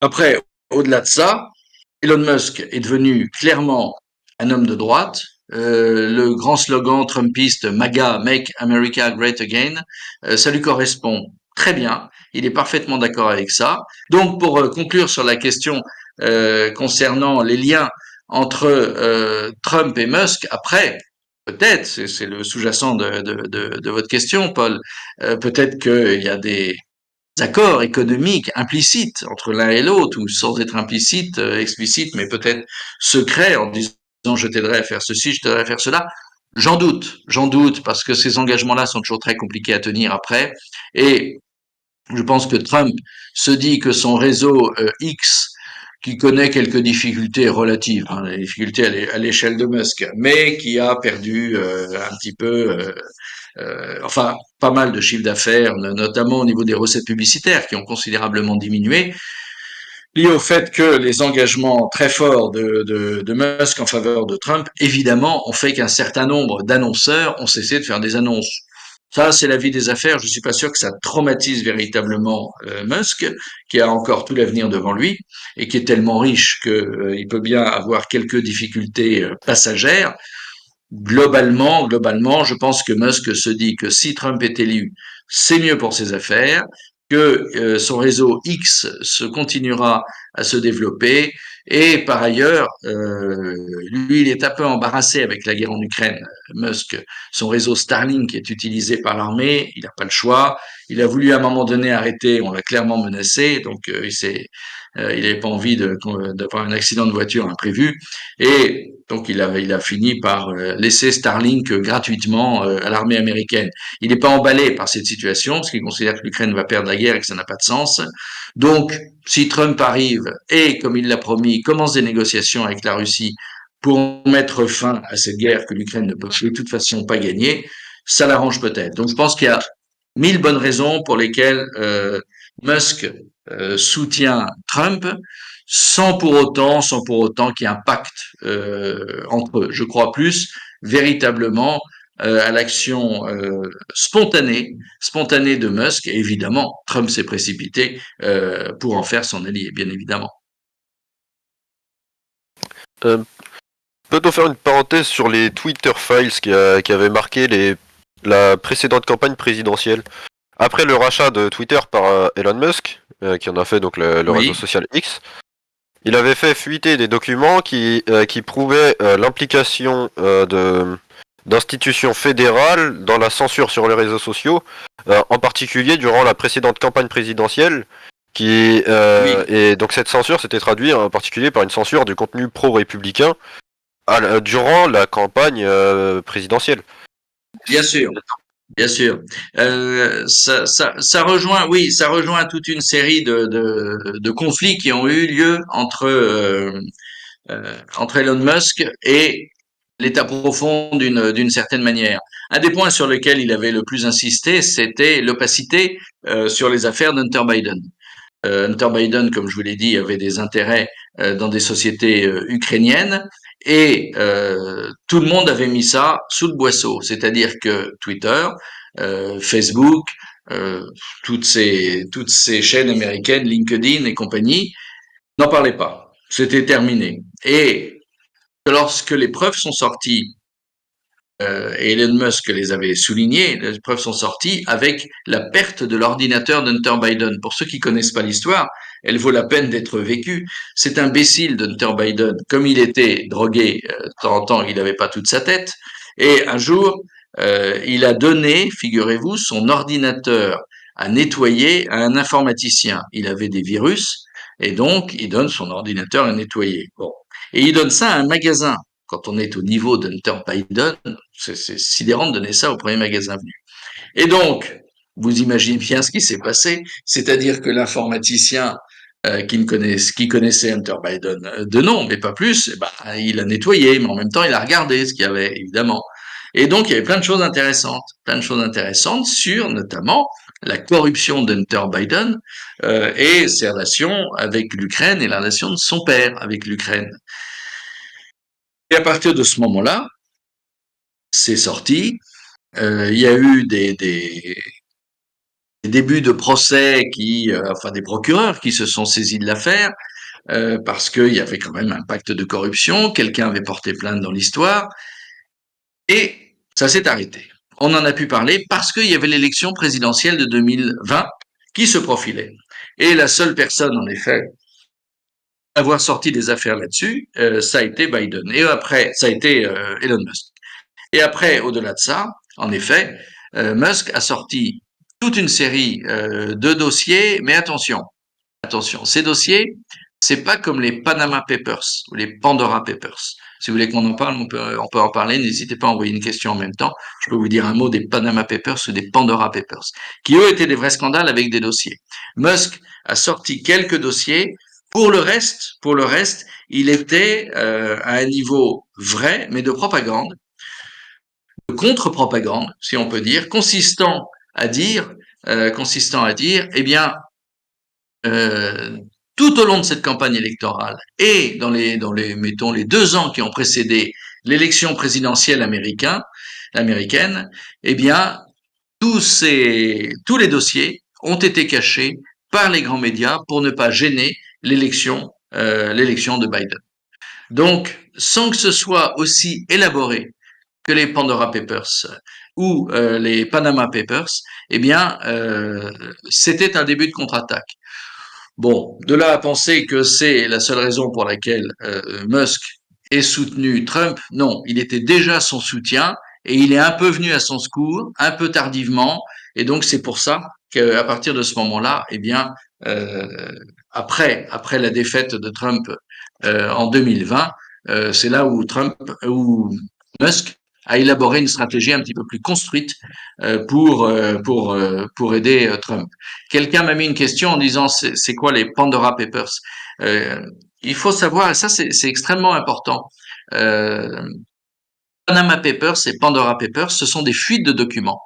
Après, au-delà de ça, Elon Musk est devenu clairement un homme de droite. Le grand slogan trumpiste MAGA, Make America Great Again, ça lui correspond très bien. Il est parfaitement d'accord avec ça. Donc, pour conclure sur la question concernant les liens entre Trump et Musk, après, peut-être, c'est le sous-jacent de votre question, Paul, peut-être qu'il y a des accords économiques implicites entre l'un et l'autre, ou sans être implicite, explicite, mais peut-être secret, en disant je t'aiderai à faire ceci, je t'aiderai à faire cela. J'en doute, parce que ces engagements-là sont toujours très compliqués à tenir après. Et je pense que Trump se dit que son réseau X, qui connaît quelques difficultés relatives, hein, les difficultés à l'échelle de Musk, mais qui a perdu un petit peu enfin pas mal de chiffre d'affaires, notamment au niveau des recettes publicitaires qui ont considérablement diminué, lié au fait que les engagements très forts de Musk en faveur de Trump, évidemment, ont fait qu'un certain nombre d'annonceurs ont cessé de faire des annonces. Ça, c'est la vie des affaires. Je suis pas sûr que ça traumatise véritablement Musk, qui a encore tout l'avenir devant lui et qui est tellement riche que il peut bien avoir quelques difficultés passagères. Globalement, je pense que Musk se dit que si Trump est élu, c'est mieux pour ses affaires, que son réseau X se continuera à se développer, et par ailleurs, lui, il est un peu embarrassé avec la guerre en Ukraine. Musk, son réseau Starlink est utilisé par l'armée, il n'a pas le choix. Il a voulu à un moment donné arrêter, on l'a clairement menacé, donc il n'avait pas envie d'avoir un accident de voiture imprévu. Et donc, il a fini par laisser Starlink gratuitement à l'armée américaine. Il n'est pas emballé par cette situation, parce qu'il considère que l'Ukraine va perdre la guerre et que ça n'a pas de sens. Donc, si Trump arrive et, comme il l'a promis, commence des négociations avec la Russie pour mettre fin à cette guerre que l'Ukraine ne peut de toute façon pas gagner, ça l'arrange peut-être. Donc, je pense qu'il y a mille bonnes raisons pour lesquelles Musk soutient Trump, sans pour autant qu'il y ait un pacte entre eux. Je crois plus véritablement à l'action spontanée de Musk. Et évidemment, Trump s'est précipité pour en faire son allié, bien évidemment. Euh, Peut-on faire une parenthèse sur les Twitter Files qui avaient marqué la précédente campagne présidentielle? Après le rachat de Twitter par Elon Musk, qui en a fait donc le réseau Oui, social X, il avait fait fuiter des documents qui prouvaient l'implication d'institutions fédérales dans la censure sur les réseaux sociaux, en particulier durant la précédente campagne présidentielle, oui, et donc cette censure s'était traduite en particulier par une censure du contenu pro-républicain durant la campagne présidentielle. bien sûr. Bien sûr. Ça rejoint, oui, ça rejoint toute une série de conflits qui ont eu lieu entre Elon Musk et l'État profond d'une certaine manière. Un des points sur lesquels il avait le plus insisté, c'était l'opacité sur les affaires d'Hunter Biden. Hunter Biden, comme je vous l'ai dit, avait des intérêts dans des sociétés ukrainiennes et tout le monde avait mis ça sous le boisseau, c'est-à-dire que Twitter, Facebook, euh, toutes ces chaînes américaines, LinkedIn et compagnie, n'en parlaient pas. C'était terminé. Et lorsque les preuves sont sorties, et Elon Musk les avait soulignées, les preuves sont sorties avec la perte de l'ordinateur d'Hunter Biden. Pour ceux qui connaissent pas l'histoire, elle vaut la peine d'être vécue. Cet imbécile d'Hunter Biden, comme il était drogué de temps en temps, il n'avait pas toute sa tête, et un jour, il a donné, figurez-vous, son ordinateur à nettoyer à un informaticien. Il avait des virus, et donc il donne son ordinateur à nettoyer. Bon. Et il donne ça à un magasin. Quand on est au niveau d'Hunter Biden, c'est sidérant de donner ça au premier magasin venu. Et donc, vous imaginez bien ce qui s'est passé, c'est-à-dire que l'informaticien qui connaissait Hunter Biden de nom, mais pas plus, eh ben, il a nettoyé, mais en même temps, il a regardé ce qu'il y avait, évidemment. Et donc, il y avait plein de choses intéressantes sur notamment la corruption d'Hunter Biden et ses relations avec l'Ukraine et la relation de son père avec l'Ukraine. Et à partir de ce moment-là, c'est sorti. Il y a eu des débuts de procès enfin des procureurs qui se sont saisis de l'affaire parce qu'il y avait quand même un pacte de corruption, quelqu'un avait porté plainte dans l'histoire et ça s'est arrêté. On en a pu parler parce qu'il y avait l'élection présidentielle de 2020 qui se profilait. Et la seule personne, en effet, à avoir sorti des affaires là-dessus, ça a été Biden. Et après, ça a été Elon Musk. Et après, au-delà de ça, en effet, Musk a sorti toute une série de dossiers, mais attention, ces dossiers, c'est pas comme les Panama Papers ou les Pandora Papers. Si vous voulez qu'on en parle, on peut en parler. N'hésitez pas à envoyer une question en même temps. Je peux vous dire un mot des Panama Papers ou des Pandora Papers, qui eux étaient des vrais scandales avec des dossiers. Musk a sorti quelques dossiers. Pour le reste, il était à un niveau vrai, mais de propagande de contre-propagande, si on peut dire, consistant à dire, eh bien, euh, tout au long de cette campagne électorale et mettons, les 2 ans qui ont précédé l'élection présidentielle américaine, eh bien, tous les dossiers ont été cachés par les grands médias pour ne pas gêner l'élection de Biden. Donc, sans que ce soit aussi élaboré que les Pandora Papers ou les Panama Papers, eh bien, c'était un début de contre-attaque. Bon, de là à penser que c'est la seule raison pour laquelle Musk ait soutenu Trump, non, il était déjà son soutien et il est un peu venu à son secours, un peu tardivement, et donc c'est pour ça qu'à partir de ce moment-là, eh bien, euh, après la défaite de Trump en 2020, c'est là où où Musk a élaboré une stratégie un petit peu plus construite pour aider Trump. Quelqu'un m'a mis une question en disant c'est quoi les Pandora Papers. euh, il faut savoir, et ça c'est extrêmement important, euh, Panama Papers et Pandora Papers, ce sont des fuites de documents.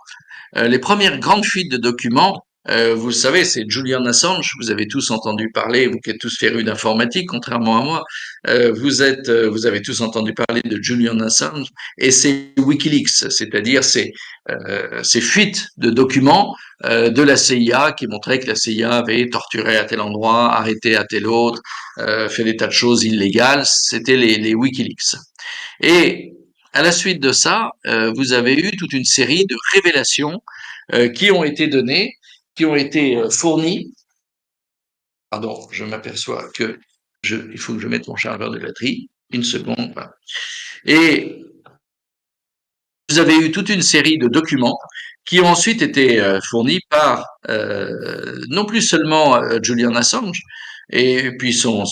Les premières grandes fuites de documents, vous le savez, c'est Julian Assange. Vous avez tous entendu parler, vous qui êtes tous férus d'informatique, contrairement à moi, vous avez tous entendu parler de Julian Assange. Et c'est WikiLeaks, c'est-à-dire ces fuites de documents de la CIA qui montraient que la CIA avait torturé à tel endroit, arrêté à tel autre, fait des tas de choses illégales. C'était les WikiLeaks. Et à la suite de ça, vous avez eu toute une série de révélations qui ont été données, qui ont été fournies. Pardon, je m'aperçois que il faut que je mette mon chargeur de batterie. Une seconde. Voilà. Et vous avez eu toute une série de documents qui ont ensuite été fournis par non plus seulement Julian Assange et puis son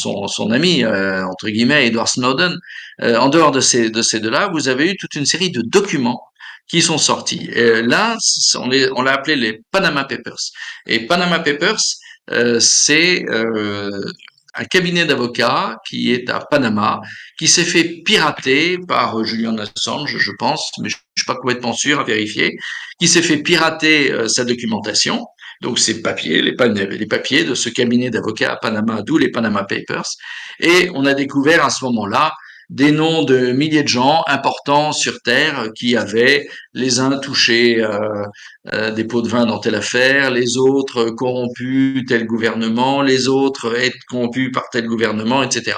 ami entre guillemets Edward Snowden. En dehors de ces deux-là, vous avez eu toute une série de documents qui sont sortis. Et là, on l'a appelé les Panama Papers. Et Panama Papers, c'est un cabinet d'avocats qui est à Panama, qui s'est fait pirater par Julian Assange, je pense, mais je suis pas complètement sûr à vérifier, qui s'est fait pirater sa documentation, donc ces papiers, les papiers de ce cabinet d'avocats à Panama, d'où les Panama Papers, et on a découvert à ce moment-là des noms de milliers de gens importants sur Terre qui avaient les uns touché des pots de vin dans telle affaire, les autres corrompus tel gouvernement, les autres être corrompus par tel gouvernement, etc.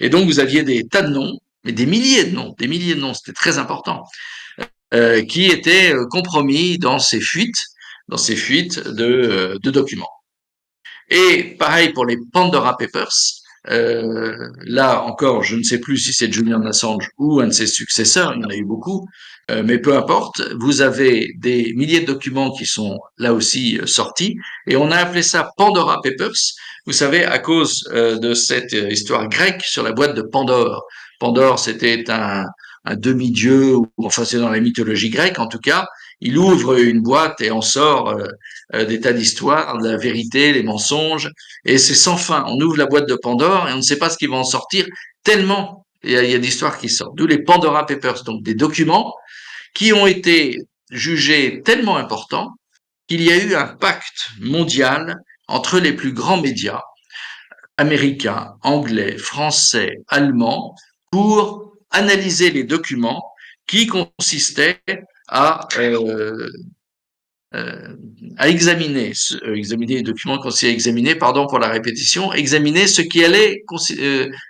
Et donc vous aviez des tas de noms, mais des milliers de noms, c'était très important, qui étaient compromis dans ces fuites de documents. Et pareil pour les Pandora Papers. Là encore, je ne sais plus si c'est Julian Assange ou un de ses successeurs, il y en a eu beaucoup, mais peu importe, vous avez des milliers de documents qui sont là aussi sortis, et on a appelé ça Pandora Papers, vous savez, à cause de cette histoire grecque sur la boîte de Pandore. Pandore, c'était un demi-dieu, ou enfin c'est dans la mythologie grecque en tout cas, il ouvre une boîte et en sort des tas d'histoires, de la vérité, les mensonges, et c'est sans fin. On ouvre la boîte de Pandore et on ne sait pas ce qui va en sortir, tellement il y a d'histoires qui sortent. D'où les Pandora Papers, donc des documents qui ont été jugés tellement importants qu'il y a eu un pacte mondial entre les plus grands médias américains, anglais, français, allemands, pour analyser les documents qui consistaient à euh, à examiner les documents qu'on s'est examinés, pardon pour la répétition, examiner ce qui allait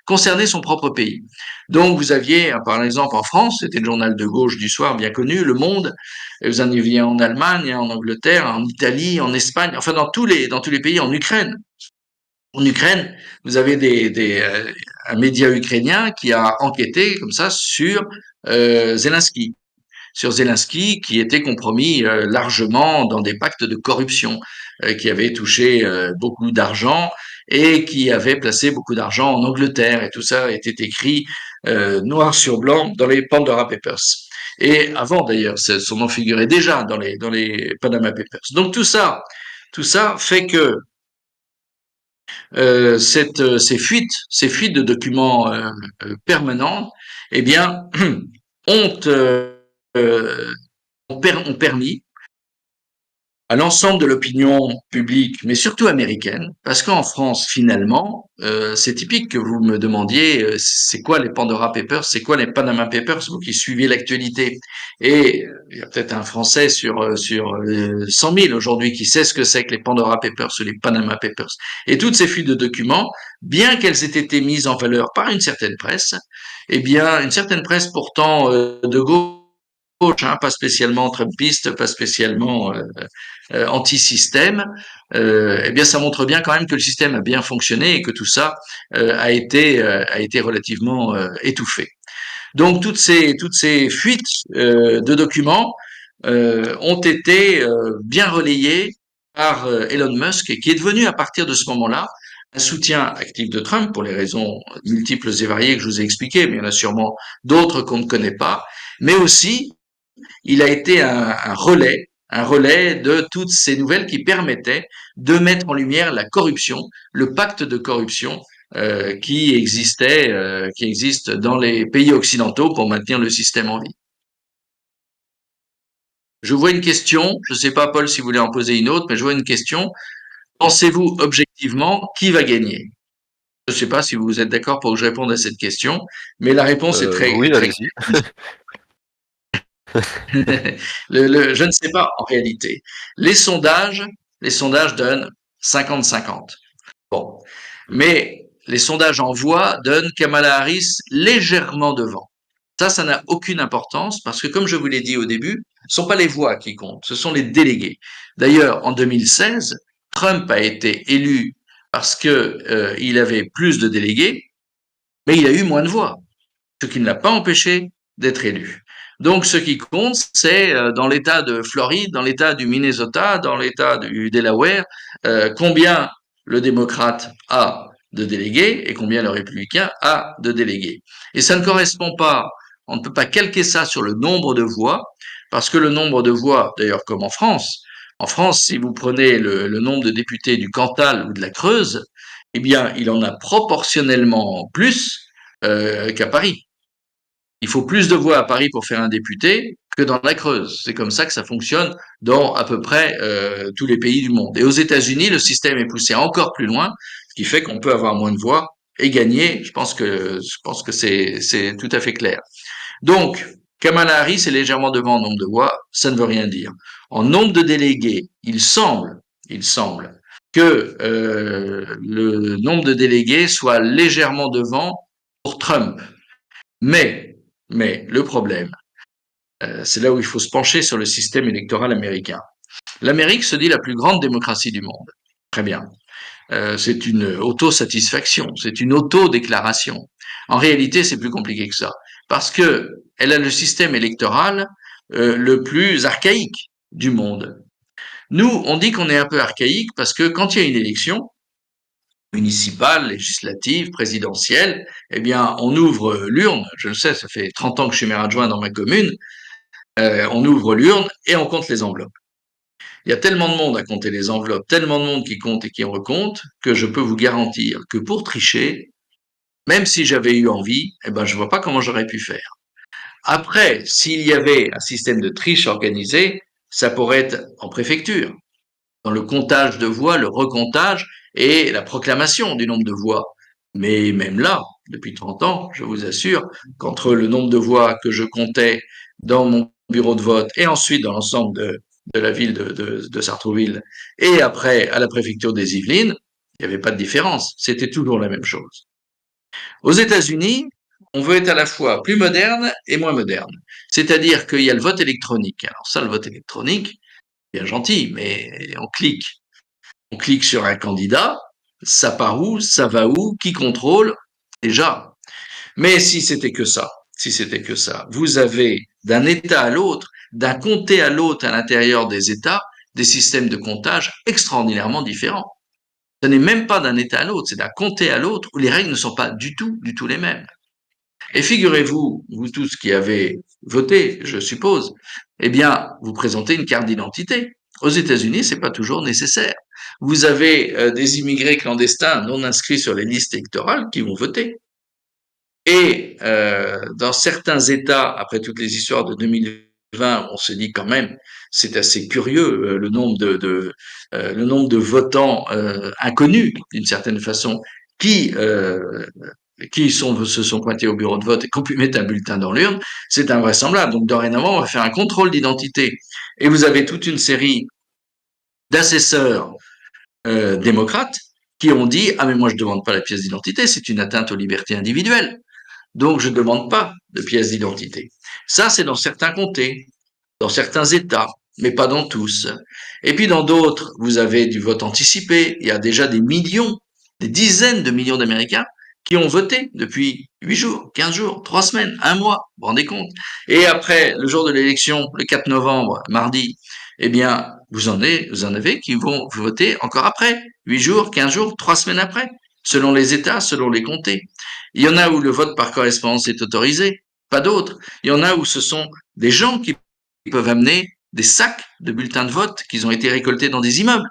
concerner son propre pays. Donc vous aviez, par exemple en France, c'était le journal de gauche du soir bien connu, Le Monde, et vous en aviez en Allemagne, en Angleterre, en Italie, en Espagne, enfin dans tous les pays, en Ukraine. En Ukraine, vous avez un média ukrainien qui a enquêté comme ça sur Zelensky, qui était compromis largement dans des pactes de corruption, qui avaient touché beaucoup d'argent et qui avait placé beaucoup d'argent en Angleterre. Et tout ça était écrit noir sur blanc dans les Pandora Papers. Et avant d'ailleurs, son nom figurait déjà dans les Panama Papers. Donc tout ça fait que ces fuites de documents permanentes, eh bien, ont, euh, ont permis à l'ensemble de l'opinion publique, mais surtout américaine, parce qu'en France, finalement, c'est typique que vous me demandiez c'est quoi les Pandora Papers, c'est quoi les Panama Papers, vous qui suivez l'actualité. Et il y a peut-être un Français sur 100 000 aujourd'hui qui sait ce que c'est que les Pandora Papers ou les Panama Papers. Et toutes ces fuites de documents, bien qu'elles aient été mises en valeur par une certaine presse, eh bien, une certaine presse pourtant de gauche, hein, pas spécialement trumpiste, pas spécialement anti-système, eh bien, ça montre bien quand même que le système a bien fonctionné et que tout ça a été relativement étouffé. Donc, toutes ces fuites de documents ont été bien relayées par Elon Musk, qui est devenu à partir de ce moment-là un soutien actif de Trump pour les raisons multiples et variées que je vous ai expliquées, mais il y en a sûrement d'autres qu'on ne connaît pas, mais aussi il a été un relais de toutes ces nouvelles qui permettaient de mettre en lumière la corruption, le pacte de corruption qui existe dans les pays occidentaux pour maintenir le système en vie. Je vois une question, je ne sais pas Paul si vous voulez en poser une autre, mais je vois une question. Pensez-vous objectivement qui va gagner? Je ne sais pas si vous êtes d'accord pour que je réponde à cette question, mais la réponse est Oui, très allez-y. je ne sais pas en réalité. Les sondages, les sondages donnent 50-50. Bon. Mais les sondages en voix donnent Kamala Harris légèrement devant. Ça n'a aucune importance parce que, comme je vous l'ai dit au début, ce ne sont pas les voix qui comptent, ce sont les délégués. D'ailleurs, en 2016, Trump a été élu parce que il avait plus de délégués, mais il a eu moins de voix, ce qui ne l'a pas empêché d'être élu. Donc, ce qui compte, c'est dans l'État de Floride, dans l'État du Minnesota, dans l'État du Delaware, combien le démocrate a de délégués et combien le républicain a de délégués. Et ça ne correspond pas, on ne peut pas calquer ça sur le nombre de voix, parce que le nombre de voix, d'ailleurs comme en France, si vous prenez le nombre de députés du Cantal ou de la Creuse, eh bien, il en a proportionnellement plus qu'à Paris. Il faut plus de voix à Paris pour faire un député que dans la Creuse. C'est comme ça que ça fonctionne dans à peu près tous les pays du monde. Et aux États-Unis, le système est poussé encore plus loin, ce qui fait qu'on peut avoir moins de voix et gagner. Je pense que c'est tout à fait clair. Donc, Kamala Harris est légèrement devant en nombre de voix, ça ne veut rien dire. En nombre de délégués, il semble que le nombre de délégués soit légèrement devant pour Trump. Mais le problème, c'est là où il faut se pencher sur le système électoral américain. L'Amérique se dit la plus grande démocratie du monde. Très bien. C'est une autosatisfaction, c'est une autodéclaration. En réalité, c'est plus compliqué que ça, parce que elle a le système électoral le plus archaïque du monde. Nous, on dit qu'on est un peu archaïque parce que quand il y a une élection, municipale, législative, présidentielle, eh bien, on ouvre l'urne. Je le sais, ça fait 30 ans que je suis maire adjoint dans ma commune. On ouvre l'urne et on compte les enveloppes. Il y a tellement de monde à compter les enveloppes, tellement de monde qui compte et qui recompte, que je peux vous garantir que pour tricher, même si j'avais eu envie, eh ben, je vois pas comment j'aurais pu faire. Après, s'il y avait un système de triche organisé, ça pourrait être en préfecture, dans le comptage de voix, le recomptage et la proclamation du nombre de voix. Mais même là, depuis 30 ans, je vous assure qu'entre le nombre de voix que je comptais dans mon bureau de vote et ensuite dans l'ensemble de la ville de Sartrouville et après à la préfecture des Yvelines, il n'y avait pas de différence. C'était toujours la même chose. Aux États-Unis, on veut être à la fois plus moderne et moins moderne. C'est-à-dire qu'il y a le vote électronique. Alors ça, le vote électronique, bien gentil, mais on clique sur un candidat, ça part où, ça va où, qui contrôle, déjà. Mais si c'était que ça, si c'était que ça, vous avez d'un État à l'autre, d'un comté à l'autre à l'intérieur des États, des systèmes de comptage extraordinairement différents. Ce n'est même pas d'un État à l'autre, c'est d'un comté à l'autre où les règles ne sont pas du tout les mêmes. Et figurez-vous, vous tous qui avez voté, je suppose, eh bien, vous présentez une carte d'identité. Aux États-Unis, c'est pas toujours nécessaire. Vous avez des immigrés clandestins non inscrits sur les listes électorales qui vont voter. Et dans certains États, après toutes les histoires de 2020 2020, on se dit quand même, c'est assez curieux le nombre de votants inconnus d'une certaine façon qui se sont pointés au bureau de vote et qui ont pu mettre un bulletin dans l'urne, c'est invraisemblable. Donc dorénavant, on va faire un contrôle d'identité. Et vous avez toute une série d'assesseurs démocrates qui ont dit ah mais moi je demande pas la pièce d'identité, c'est une atteinte aux libertés individuelles. Donc je ne demande pas de pièce d'identité. Ça c'est dans certains comtés, dans certains États, mais pas dans tous. Et puis dans d'autres, vous avez du vote anticipé. Il y a déjà des millions, des dizaines de millions d'Américains qui ont voté depuis 8 jours, 15 jours, 3 semaines, un mois, vous vous rendez compte. Et après, le jour de l'élection, le 4 novembre, mardi, eh bien, vous en avez qui vont voter encore après, 8 jours, 15 jours, 3 semaines après, selon les États, selon les comtés. Il y en a où le vote par correspondance est autorisé, pas d'autres. Il y en a où ce sont des gens qui peuvent amener des sacs de bulletins de vote qui ont été récoltés dans des immeubles.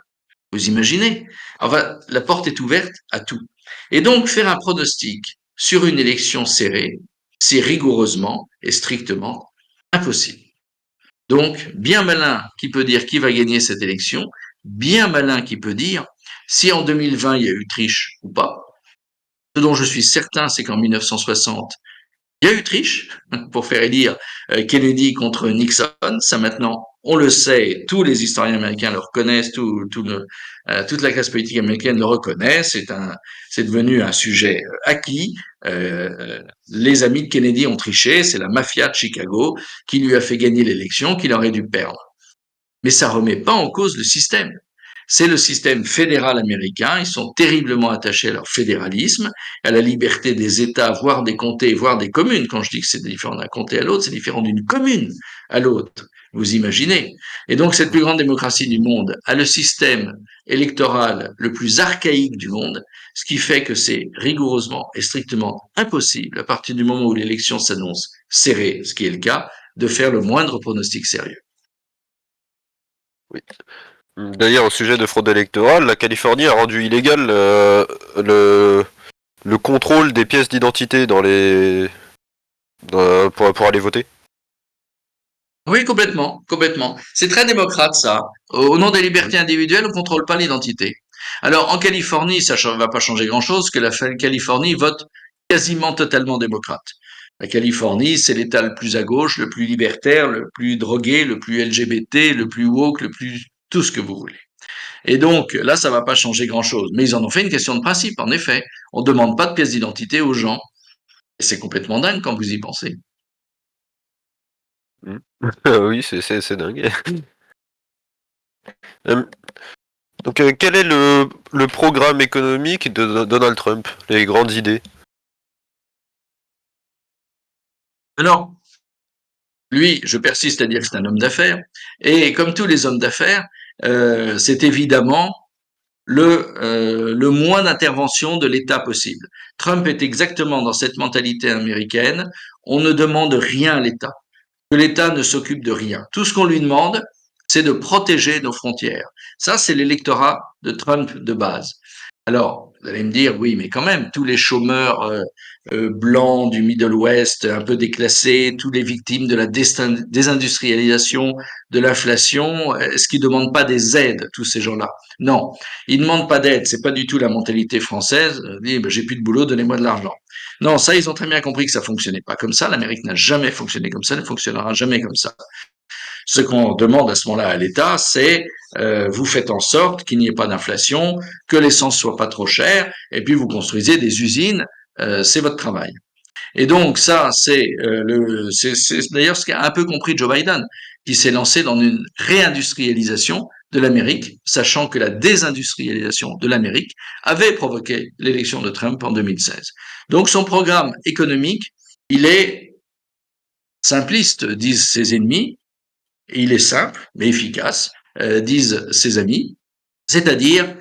Vous imaginez? Enfin, la porte est ouverte à tout. Et donc, faire un pronostic sur une élection serrée, c'est rigoureusement et strictement impossible. Donc, bien malin qui peut dire qui va gagner cette élection, bien malin qui peut dire si en 2020 il y a eu triche ou pas. Ce dont je suis certain, c'est qu'en 1960, il y a eu triche pour faire élire Kennedy contre Nixon. Ça maintenant, on le sait, tous les historiens américains le reconnaissent, toute la classe politique américaine le reconnaît. C'est devenu un sujet acquis. Les amis de Kennedy ont triché. C'est la mafia de Chicago qui lui a fait gagner l'élection, qu'il aurait dû perdre. Mais ça remet pas en cause le système. C'est le système fédéral américain. Ils sont terriblement attachés à leur fédéralisme, à la liberté des États, voire des comtés, voire des communes. Quand je dis que c'est différent d'un comté à l'autre, c'est différent d'une commune à l'autre. Vous imaginez? Et donc, cette plus grande démocratie du monde a le système électoral le plus archaïque du monde, ce qui fait que c'est rigoureusement et strictement impossible, à partir du moment où l'élection s'annonce serrée, ce qui est le cas, de faire le moindre pronostic sérieux. Oui. D'ailleurs, au sujet de fraude électorale, la Californie a rendu illégal le contrôle des pièces d'identité pour aller voter. Oui, complètement, complètement. C'est très démocrate, ça. Au nom des libertés individuelles, on contrôle pas l'identité. Alors, en Californie, ça ne va pas changer grand-chose, que la Californie vote quasiment totalement démocrate. La Californie, c'est l'État le plus à gauche, le plus libertaire, le plus drogué, le plus LGBT, le plus woke, le plus tout ce que vous voulez. Et donc, là, ça va pas changer grand-chose. Mais ils en ont fait une question de principe, en effet. On ne demande pas de pièce d'identité aux gens. Et c'est complètement dingue quand vous y pensez. Oui, c'est dingue. Euh, donc, quel est le programme économique de Donald Trump? Les grandes idées? Alors, lui, je persiste à dire que c'est un homme d'affaires. Et comme tous les hommes d'affaires, c'est évidemment le moins d'intervention de l'État possible. Trump est exactement dans cette mentalité américaine. On ne demande rien à l'État. Que l'État ne s'occupe de rien. Tout ce qu'on lui demande, c'est de protéger nos frontières. Ça, c'est l'électorat de Trump de base. Alors, vous allez me dire, oui, mais quand même, tous les chômeurs blancs du Middle West, un peu déclassés, tous les victimes de la désindustrialisation, de l'inflation, est-ce qu'ils ne demandent pas des aides, tous ces gens-là? Non, ils ne demandent pas d'aide. C'est pas du tout la mentalité française. Dit, ben, j'ai plus de boulot, donnez-moi de l'argent. Non, ça, ils ont très bien compris que ça fonctionnait pas comme ça. L'Amérique n'a jamais fonctionné comme ça, ne fonctionnera jamais comme ça. Ce qu'on demande à ce moment-là à l'État, c'est vous faites en sorte qu'il n'y ait pas d'inflation, que l'essence soit pas trop chère, et puis vous construisez des usines. C'est votre travail. Et donc ça, c'est d'ailleurs ce qu'a un peu compris Joe Biden, qui s'est lancé dans une réindustrialisation de l'Amérique, sachant que la désindustrialisation de l'Amérique avait provoqué l'élection de Trump en 2016. Donc son programme économique, il est simpliste, disent ses ennemis, et il est simple mais efficace, disent ses amis, c'est-à-dire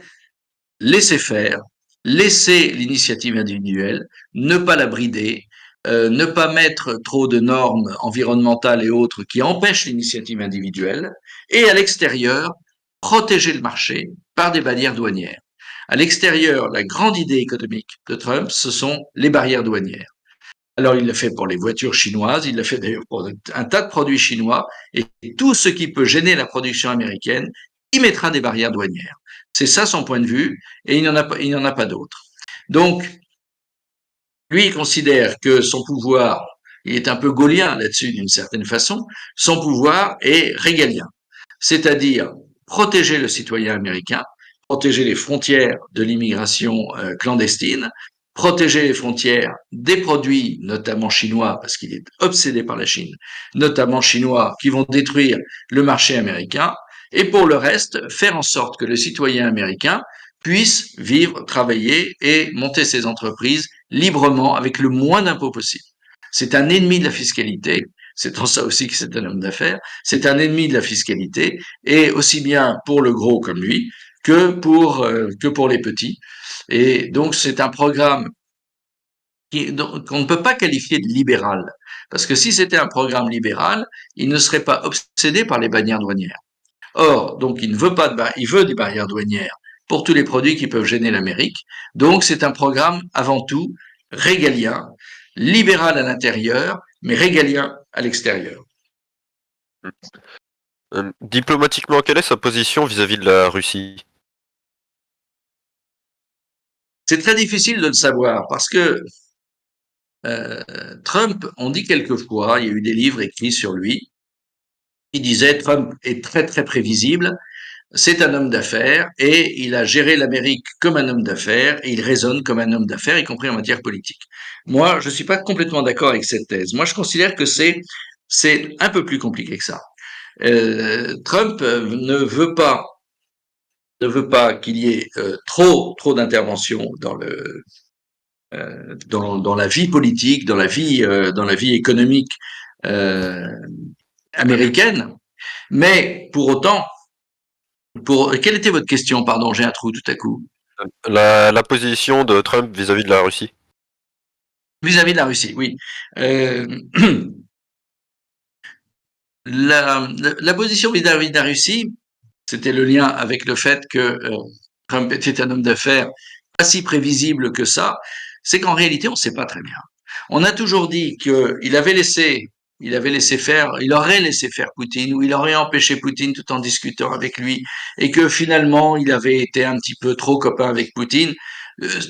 laisser faire, laisser l'initiative individuelle, ne pas la brider, ne pas mettre trop de normes environnementales et autres qui empêchent l'initiative individuelle, et à l'extérieur, protéger le marché par des barrières douanières. À l'extérieur, la grande idée économique de Trump, ce sont les barrières douanières. Alors, il l'a fait pour les voitures chinoises, il l'a fait d'ailleurs pour un tas de produits chinois, et tout ce qui peut gêner la production américaine, il mettra des barrières douanières. C'est ça son point de vue, et il n'y en a pas d'autre. Donc, lui, il considère que son pouvoir, il est un peu gaulien là-dessus d'une certaine façon, son pouvoir est régalien, c'est-à-dire protéger le citoyen américain, protéger les frontières de l'immigration clandestine, protéger les frontières des produits, notamment chinois, parce qu'il est obsédé par la Chine, notamment chinois, qui vont détruire le marché américain, et pour le reste, faire en sorte que le citoyen américain puisse vivre, travailler et monter ses entreprises librement avec le moins d'impôts possible. C'est un ennemi de la fiscalité. C'est en ça aussi que c'est un homme d'affaires. C'est un ennemi de la fiscalité, et aussi bien pour le gros comme lui que pour les petits. Et donc c'est un programme qu'on ne peut pas qualifier de libéral, parce que si c'était un programme libéral, il ne serait pas obsédé par les bannières douanières. Or, donc, il ne veut pas il veut des barrières douanières pour tous les produits qui peuvent gêner l'Amérique. Donc, c'est un programme avant tout régalien, libéral à l'intérieur, mais régalien à l'extérieur. Diplomatiquement, quelle est sa position vis-à-vis de la Russie? C'est très difficile de le savoir parce que Trump, on dit quelquefois, il y a eu des livres écrits sur lui, qui disaient Trump est très très prévisible. C'est un homme d'affaires et il a géré l'Amérique comme un homme d'affaires et il raisonne comme un homme d'affaires, y compris en matière politique. Moi, je ne suis pas complètement d'accord avec cette thèse. Moi, je considère que c'est un peu plus compliqué que ça. Trump ne veut pas qu'il y ait trop d'intervention dans la vie politique, dans la vie économique euh, américaine. Mais pour autant, quelle était votre question? Pardon, j'ai un trou tout à coup. La position de Trump vis-à-vis de la Russie. Vis-à-vis de la Russie, oui. Euh, la position vis-à-vis de la Russie, c'était le lien avec le fait que Trump était un homme d'affaires pas si prévisible que ça, c'est qu'en réalité, on ne sait pas très bien. On a toujours dit il avait laissé faire, il aurait laissé faire Poutine, ou il aurait empêché Poutine tout en discutant avec lui, et que finalement, il avait été un petit peu trop copain avec Poutine.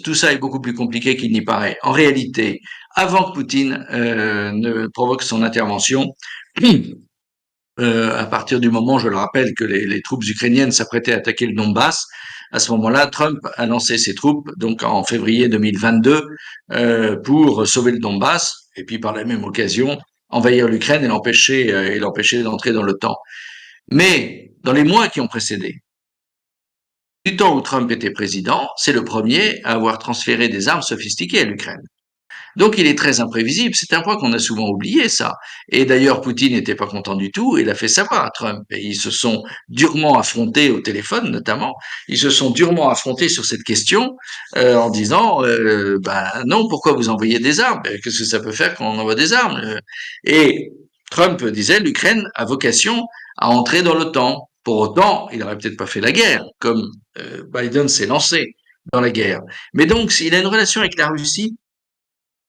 Tout ça est beaucoup plus compliqué qu'il n'y paraît. En réalité, avant que Poutine ne provoque son intervention, à partir du moment, je le rappelle, que les troupes ukrainiennes s'apprêtaient à attaquer le Donbass, à ce moment-là, Trump a lancé ses troupes, donc en février 2022, pour sauver le Donbass, et puis par la même occasion, envahir l'Ukraine et l'empêcher d'entrer dans l'OTAN. Mais dans les mois qui ont précédé, du temps où Trump était président, c'est le premier à avoir transféré des armes sophistiquées à l'Ukraine. Donc il est très imprévisible. C'est un point qu'on a souvent oublié, ça. Et d'ailleurs, Poutine n'était pas content du tout. Il a fait savoir à Trump. Et ils se sont durement affrontés au téléphone, notamment. Ils se sont durement affrontés sur cette question en disant, ben non, pourquoi vous envoyez des armes? Qu'est-ce que ça peut faire quand on envoie des armes? Et Trump disait, l'Ukraine a vocation à entrer dans l'OTAN. Pour autant, il n'aurait peut-être pas fait la guerre, comme Biden s'est lancé dans la guerre. Mais donc, il a une relation avec la Russie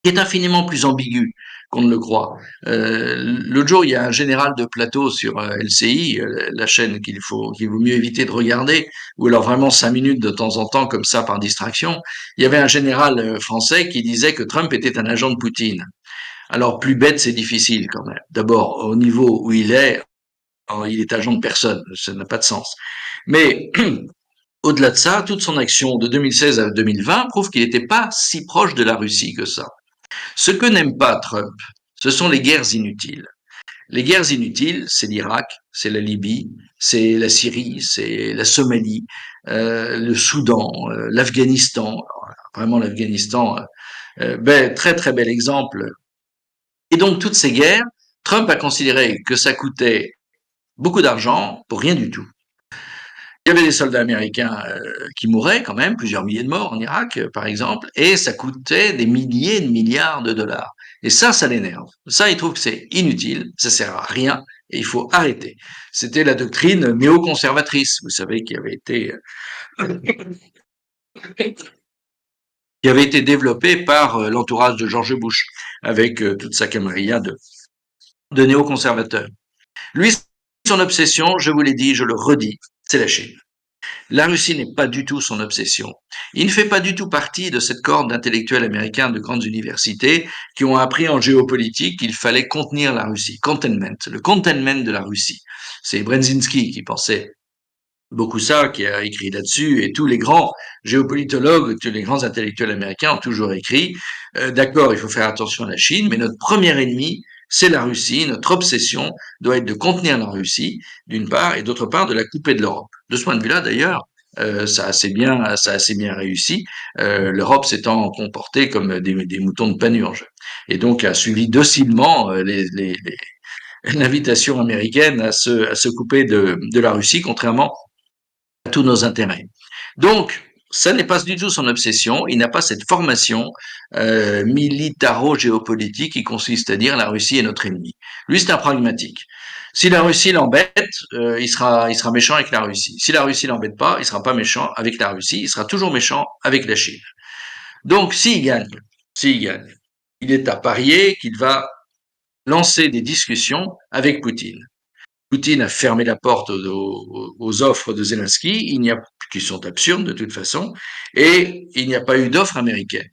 qui est infiniment plus ambigu qu'on ne le croit. L'autre jour, il y a un général de plateau sur LCI, la chaîne qu'il vaut mieux éviter de regarder, ou alors vraiment 5 minutes de temps en temps, comme ça, par distraction. Il y avait un général français qui disait que Trump était un agent de Poutine. Alors, plus bête, c'est difficile quand même. D'abord, au niveau où il est agent de personne, ça n'a pas de sens. Mais au-delà de ça, toute son action de 2016 à 2020 prouve qu'il n'était pas si proche de la Russie que ça. Ce que n'aime pas Trump, ce sont les guerres inutiles. Les guerres inutiles, c'est l'Irak, c'est la Libye, c'est la Syrie, c'est la Somalie, le Soudan, l'Afghanistan. Vraiment l'Afghanistan, très très bel exemple. Et donc toutes ces guerres, Trump a considéré que ça coûtait beaucoup d'argent pour rien du tout. Il y avait des soldats américains qui mouraient quand même, plusieurs milliers de morts en Irak, par exemple, et ça coûtait des milliers de milliards de dollars. Et ça l'énerve. Ça, il trouve que c'est inutile, ça sert à rien, et il faut arrêter. C'était la doctrine néoconservatrice, vous savez, qui avait été qui avait été développé par l'entourage de George Bush, avec toute sa camarilla de néoconservateurs. Lui, son obsession, je vous l'ai dit, je le redis, c'est la Chine. La Russie n'est pas du tout son obsession. Il ne fait pas du tout partie de cette corde d'intellectuels américains de grandes universités qui ont appris en géopolitique qu'il fallait contenir la Russie, containment, le containment de la Russie. C'est Brzezinski qui pensait beaucoup ça, qui a écrit là-dessus, et tous les grands géopolitologues, tous les grands intellectuels américains ont toujours écrit, d'accord, il faut faire attention à la Chine, mais notre premier ennemi, c'est la Russie. Notre obsession doit être de contenir la Russie, d'une part, et d'autre part, de la couper de l'Europe. De ce point de vue-là, d'ailleurs, ça a assez bien réussi. L'Europe s'étant comportée comme des moutons de panurge, et donc a suivi docilement l'invitation américaine à se couper de la Russie, contrairement à tous nos intérêts. Donc, ça n'est pas du tout son obsession. Il n'a pas cette formation militaro-géopolitique qui consiste à dire la Russie est notre ennemi. Lui, c'est un pragmatique. Si la Russie l'embête, il sera méchant avec la Russie. Si la Russie l'embête pas, il sera pas méchant avec la Russie. Il sera toujours méchant avec la Chine. Donc, s'il gagne, il est à parier qu'il va lancer des discussions avec Poutine. Poutine a fermé la porte aux offres de Zelensky, qui sont absurdes de toute façon, et il n'y a pas eu d'offre américaine.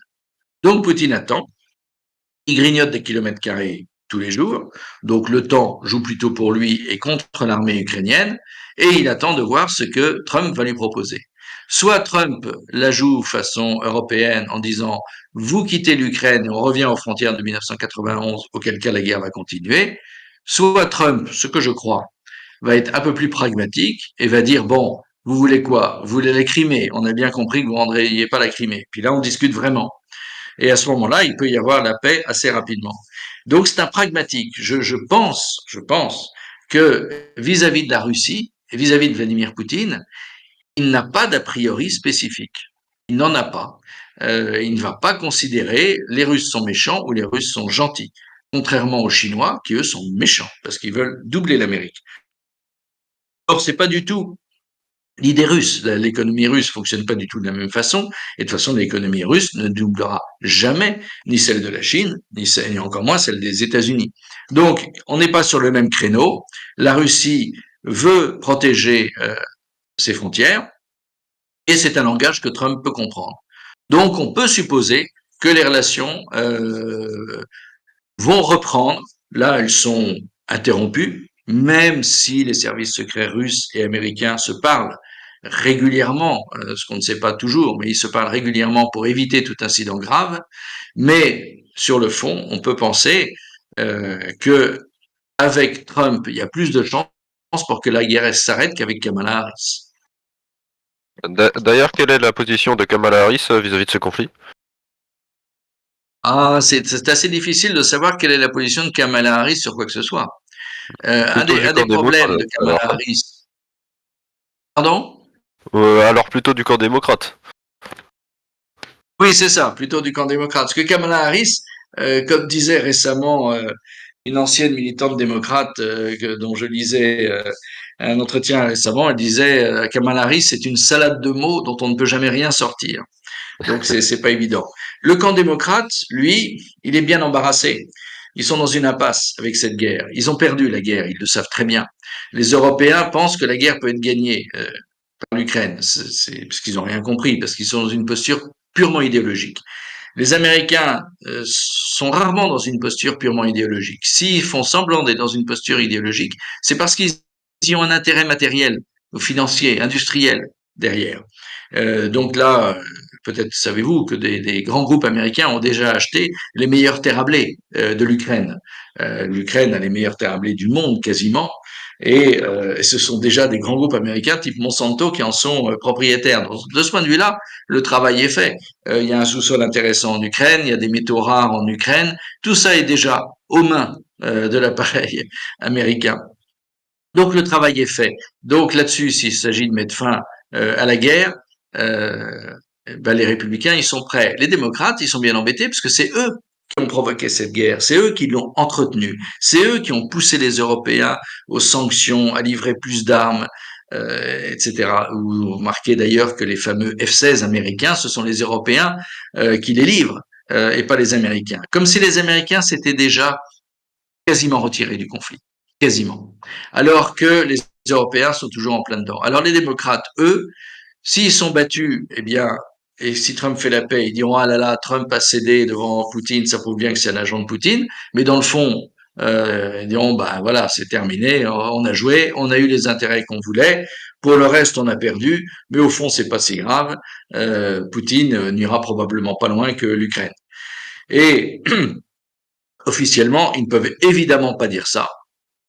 Donc Poutine attend, il grignote des kilomètres carrés tous les jours, donc le temps joue plutôt pour lui et contre l'armée ukrainienne, et il attend de voir ce que Trump va lui proposer. Soit Trump la joue façon européenne en disant vous quittez l'Ukraine et on revient aux frontières de 1991, auquel cas la guerre va continuer, soit Trump, ce que je crois, va être un peu plus pragmatique et va dire, bon, vous voulez quoi? Vous voulez la Crimée? On a bien compris que vous ne rendriez pas la Crimée. Puis là, on discute vraiment. Et à ce moment-là, il peut y avoir la paix assez rapidement. Donc, c'est un pragmatique. Je pense que vis-à-vis de la Russie et vis-à-vis de Vladimir Poutine, il n'a pas d'a priori spécifique. Il n'en a pas. Il ne va pas considérer les Russes sont méchants ou les Russes sont gentils. Contrairement aux Chinois, qui eux sont méchants, parce qu'ils veulent doubler l'Amérique. Or, c'est pas du tout l'idée russe. L'économie russe fonctionne pas du tout de la même façon. Et de toute façon, l'économie russe ne doublera jamais ni celle de la Chine, ni encore moins celle des États-Unis. Donc, on n'est pas sur le même créneau. La Russie veut protéger ses frontières et c'est un langage que Trump peut comprendre. Donc, on peut supposer que les relations vont reprendre. Là, elles sont interrompues, même si les services secrets russes et américains se parlent régulièrement, ce qu'on ne sait pas toujours, mais ils se parlent régulièrement pour éviter tout incident grave. Mais sur le fond, on peut penser que avec Trump, il y a plus de chances pour que la guerre s'arrête qu'avec Kamala Harris. D'ailleurs, quelle est la position de Kamala Harris vis-à-vis de ce conflit? Ah, c'est assez difficile de savoir quelle est la position de Kamala Harris sur quoi que ce soit. Plutôt du Un des camp démocrate, problèmes de Kamala alors. Harris. Pardon? Alors plutôt du camp démocrate. Oui, c'est ça, plutôt du camp démocrate. Parce que Kamala Harris, comme disait récemment une ancienne militante démocrate dont je lisais un entretien récemment, elle disait Kamala Harris, c'est une salade de mots dont on ne peut jamais rien sortir. Donc c'est pas évident. Le camp démocrate, lui, il est bien embarrassé. Ils sont dans une impasse avec cette guerre. Ils ont perdu la guerre, ils le savent très bien. Les Européens pensent que la guerre peut être gagnée par l'Ukraine, parce qu'ils n'ont rien compris, parce qu'ils sont dans une posture purement idéologique. Les Américains sont rarement dans une posture purement idéologique. S'ils font semblant d'être dans une posture idéologique, c'est parce qu'ils y ont un intérêt matériel, financier, industriel derrière. Donc là, peut-être savez-vous que des grands groupes américains ont déjà acheté les meilleures terres à blé de l'Ukraine. L'Ukraine a les meilleures terres à blé du monde quasiment. Et ce sont déjà des grands groupes américains type Monsanto qui en sont propriétaires. Donc, de ce point de vue-là, le travail est fait. Il y a un sous-sol intéressant en Ukraine, il y a des métaux rares en Ukraine. Tout ça est déjà aux mains de l'appareil américain. Donc le travail est fait. Donc là-dessus, s'il s'agit de mettre fin à la guerre, euh, ben, les républicains, ils sont prêts. Les démocrates, ils sont bien embêtés parce que c'est eux qui ont provoqué cette guerre, c'est eux qui l'ont entretenue, c'est eux qui ont poussé les Européens aux sanctions, à livrer plus d'armes, etc. Vous remarquez d'ailleurs que les fameux F-16 américains, ce sont les Européens qui les livrent et pas les Américains. Comme si les Américains s'étaient déjà quasiment retirés du conflit, quasiment. Alors que les Européens sont toujours en plein dedans. Alors les démocrates, eux, s'ils sont battus, eh bien, et si Trump fait la paix, ils diront ah là là, Trump a cédé devant Poutine, ça prouve bien que c'est un agent de Poutine. Mais dans le fond, ils diront bah voilà, c'est terminé, on a joué, on a eu les intérêts qu'on voulait. Pour le reste, on a perdu, mais au fond, c'est pas si grave. Poutine n'ira probablement pas loin que l'Ukraine. Et officiellement, ils ne peuvent évidemment pas dire ça.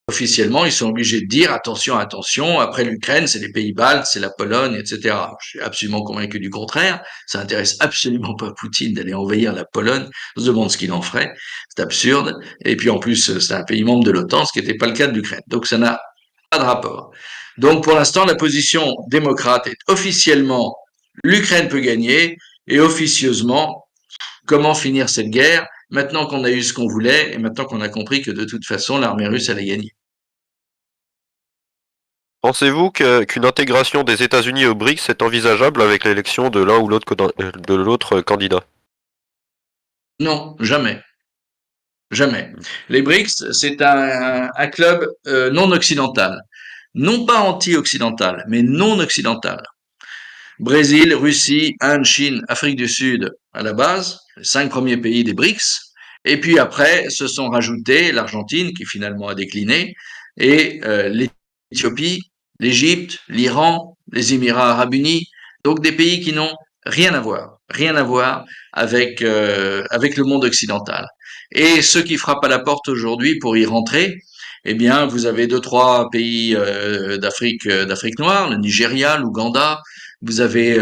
Officiellement, ils sont obligés de dire attention, attention, après l'Ukraine, c'est les pays baltes, c'est la Pologne, etc. Je suis absolument convaincu du contraire. Ça intéresse absolument pas Poutine d'aller envahir la Pologne. On se demande ce qu'il en ferait. C'est absurde. Et puis en plus, c'est un pays membre de l'OTAN, ce qui n'était pas le cas de l'Ukraine. Donc ça n'a pas de rapport. Donc pour l'instant, la position démocrate est officiellement l'Ukraine peut gagner et officieusement comment finir cette guerre maintenant qu'on a eu ce qu'on voulait et maintenant qu'on a compris que de toute façon l'armée russe allait gagner. Pensez-vous qu'une intégration des États-Unis au BRICS est envisageable avec l'élection de l'un ou de l'autre candidat? Non, jamais. Jamais. Les BRICS, c'est un club non occidental. Non pas anti-occidental, mais non occidental. Brésil, Russie, Inde, Chine, Afrique du Sud à la base, les 5 premiers pays des BRICS. Et puis après, se sont rajoutés l'Argentine, qui finalement a décliné, et l'Éthiopie, l'Égypte, l'Iran, les Émirats arabes unis. Donc des pays qui n'ont rien à voir avec le monde occidental. Et ceux qui frappent à la porte aujourd'hui pour y rentrer, eh bien, vous avez deux, trois pays d'Afrique noire, le Nigeria, l'Ouganda, vous avez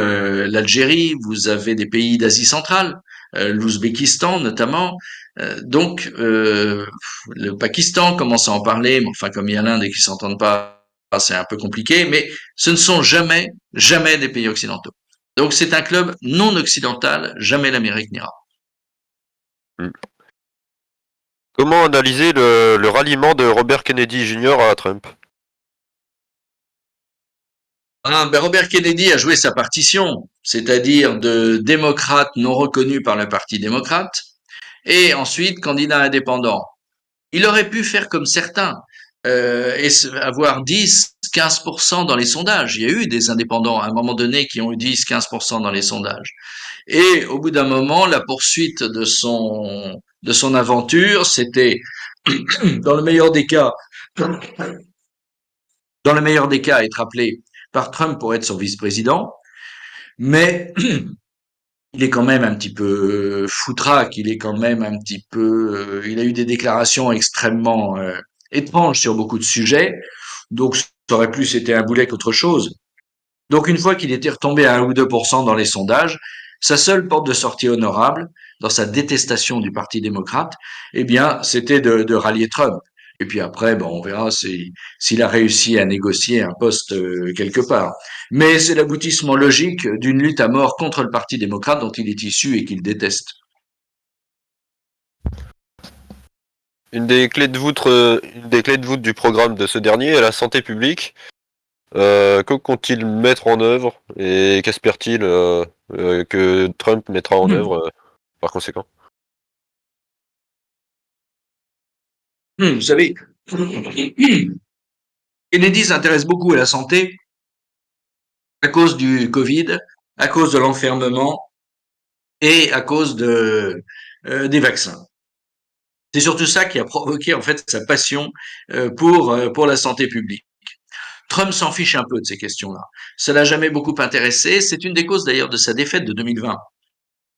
l'Algérie, vous avez des pays d'Asie centrale, l'Ouzbékistan notamment. Le Pakistan commence à en parler, mais enfin comme il y a l'Inde et qu'ils s'entendent pas, c'est un peu compliqué. Mais ce ne sont jamais des pays occidentaux. Donc c'est un club non occidental, jamais l'Amérique n'ira. Hmm. Comment analyser le ralliement de Robert Kennedy Jr. à Trump? Robert Kennedy a joué sa partition, c'est-à-dire de démocrate non reconnu par le Parti démocrate, et ensuite candidat indépendant. Il aurait pu faire comme certains, et avoir 10-15% dans les sondages. Il y a eu des indépendants à un moment donné qui ont eu 10-15% dans les sondages. Et au bout d'un moment, la poursuite de son aventure, c'était, dans le meilleur des cas, dans le meilleur des cas, être appelé par Trump pour être son vice-président, mais il est quand même un petit peu foutraque, il est quand même un petit peu, il a eu des déclarations extrêmement étranges sur beaucoup de sujets, donc ça aurait plus été un boulet qu'autre chose. Donc une fois qu'il était retombé à 1 ou 2% dans les sondages, sa seule porte de sortie honorable, dans sa détestation du Parti démocrate, eh bien, c'était de rallier Trump. Et puis après, bon, on verra s'il a réussi à négocier un poste quelque part. Mais c'est l'aboutissement logique d'une lutte à mort contre le Parti démocrate dont il est issu et qu'il déteste. Une des clés de voûte du programme de ce dernier est la santé publique. Que compte-t-il mettre en œuvre et qu'espère-t-il que Trump mettra en œuvre par conséquent? Vous savez, Kennedy s'intéresse beaucoup à la santé à cause du Covid, à cause de l'enfermement et à cause des vaccins. C'est surtout ça qui a provoqué en fait sa passion pour la santé publique. Trump s'en fiche un peu de ces questions-là. Ça l'a jamais beaucoup intéressé. C'est une des causes d'ailleurs de sa défaite de 2020.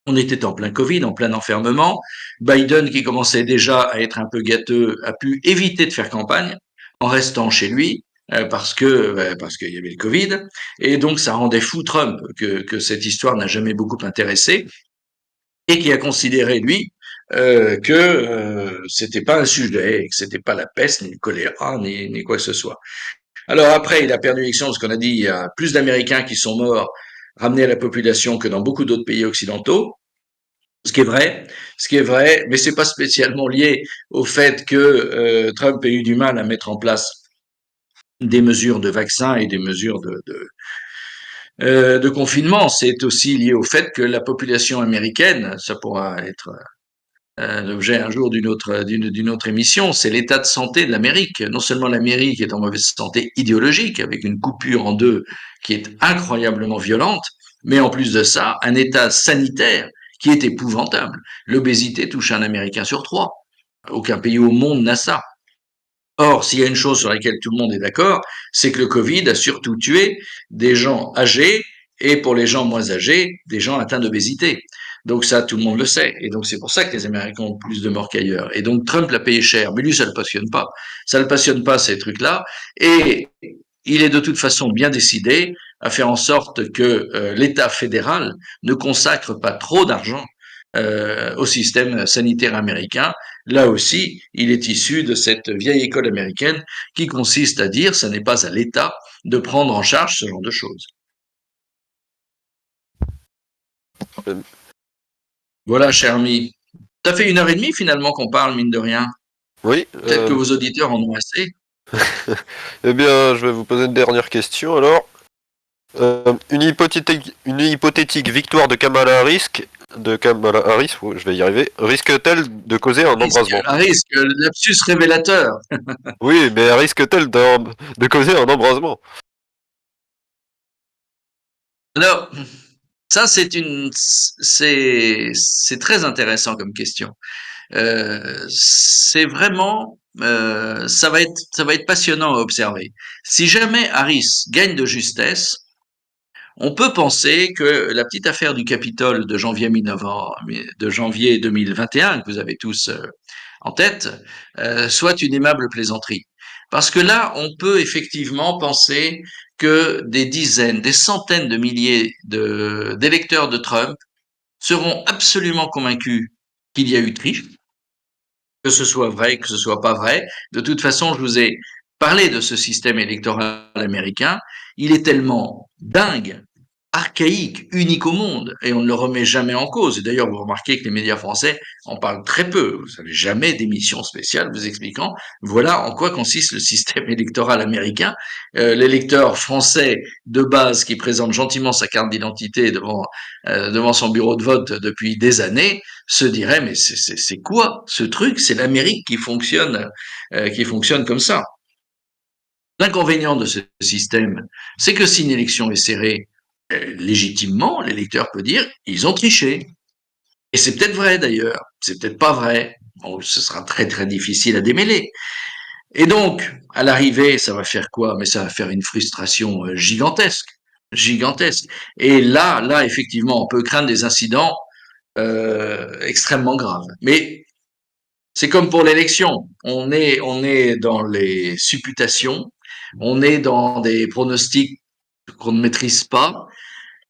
On était en plein Covid, en plein enfermement. Biden, qui commençait déjà à être un peu gâteux, a pu éviter de faire campagne en restant chez lui parce qu'il y avait le Covid. Et donc ça rendait fou Trump que cette histoire n'a jamais beaucoup intéressé et qui a considéré lui que c'était pas un sujet, que c'était pas la peste, ni le choléra, ni quoi que ce soit. Alors après, il a perdu l'élection parce qu'on a dit il y a plus d'Américains qui sont morts ramenés à la population que dans beaucoup d'autres pays occidentaux. Ce qui est vrai, mais c'est pas spécialement lié au fait que Trump ait eu du mal à mettre en place des mesures de vaccins et des mesures de confinement. C'est aussi lié au fait que la population américaine, ça pourra être l'objet un jour d'une autre émission, c'est l'état de santé de l'Amérique. Non seulement l'Amérique est en mauvaise santé idéologique, avec une coupure en deux qui est incroyablement violente, mais en plus de ça, un état sanitaire qui est épouvantable. L'obésité touche un Américain sur trois. Aucun pays au monde n'a ça. Or, s'il y a une chose sur laquelle tout le monde est d'accord, c'est que le Covid a surtout tué des gens âgés et pour les gens moins âgés, des gens atteints d'obésité. Donc ça, tout le monde le sait. Et donc c'est pour ça que les Américains ont plus de morts qu'ailleurs. Et donc Trump l'a payé cher, mais lui, ça le passionne pas. Ça le passionne pas, ces trucs-là. Et il est de toute façon bien décidé à faire en sorte que l'État fédéral ne consacre pas trop d'argent au système sanitaire américain. Là aussi, il est issu de cette vieille école américaine qui consiste à dire ce n'est pas à l'État de prendre en charge ce genre de choses. Euh, Voilà, cher ami. Ça fait 1 heure et demie finalement qu'on parle, mine de rien. Oui. Peut-être que vos auditeurs en ont assez. Eh bien, je vais vous poser une dernière question alors. Une hypothétique victoire de Kamala Harris, je vais y arriver, risque-t-elle de causer un embrasement? Un risque, lapsus révélateur. Oui, mais risque-t-elle de causer un embrasement? Alors, ça, c'est très intéressant comme question. C'est vraiment, ça va être passionnant à observer. Si jamais Harris gagne de justesse, on peut penser que la petite affaire du Capitole de janvier 2021, que vous avez tous en tête, soit une aimable plaisanterie. Parce que là, on peut effectivement penser que des dizaines, des centaines de milliers d'électeurs de Trump seront absolument convaincus qu'il y a eu triche, que ce soit vrai, que ce soit pas vrai. De toute façon, je vous ai parlé de ce système électoral américain. Il est tellement dingue, archaïque, unique au monde, et on ne le remet jamais en cause. Et d'ailleurs, vous remarquez que les médias français en parlent très peu. Vous n'avez jamais d'émission spéciale vous expliquant voilà en quoi consiste le système électoral américain. L'électeur français de base qui présente gentiment sa carte d'identité devant son bureau de vote depuis des années se dirait mais c'est quoi ce truc? C'est l'Amérique qui fonctionne comme ça. L'inconvénient de ce système, c'est que si une élection est serrée, légitimement, l'électeur peut dire ils ont triché. Et c'est peut-être vrai d'ailleurs, c'est peut-être pas vrai. Bon, ce sera très très difficile à démêler. Et donc, à l'arrivée, ça va faire quoi? Mais ça va faire une frustration gigantesque, gigantesque. Et là, effectivement, on peut craindre des incidents extrêmement graves. Mais c'est comme pour l'élection. On est dans les supputations, on est dans des pronostics qu'on ne maîtrise pas.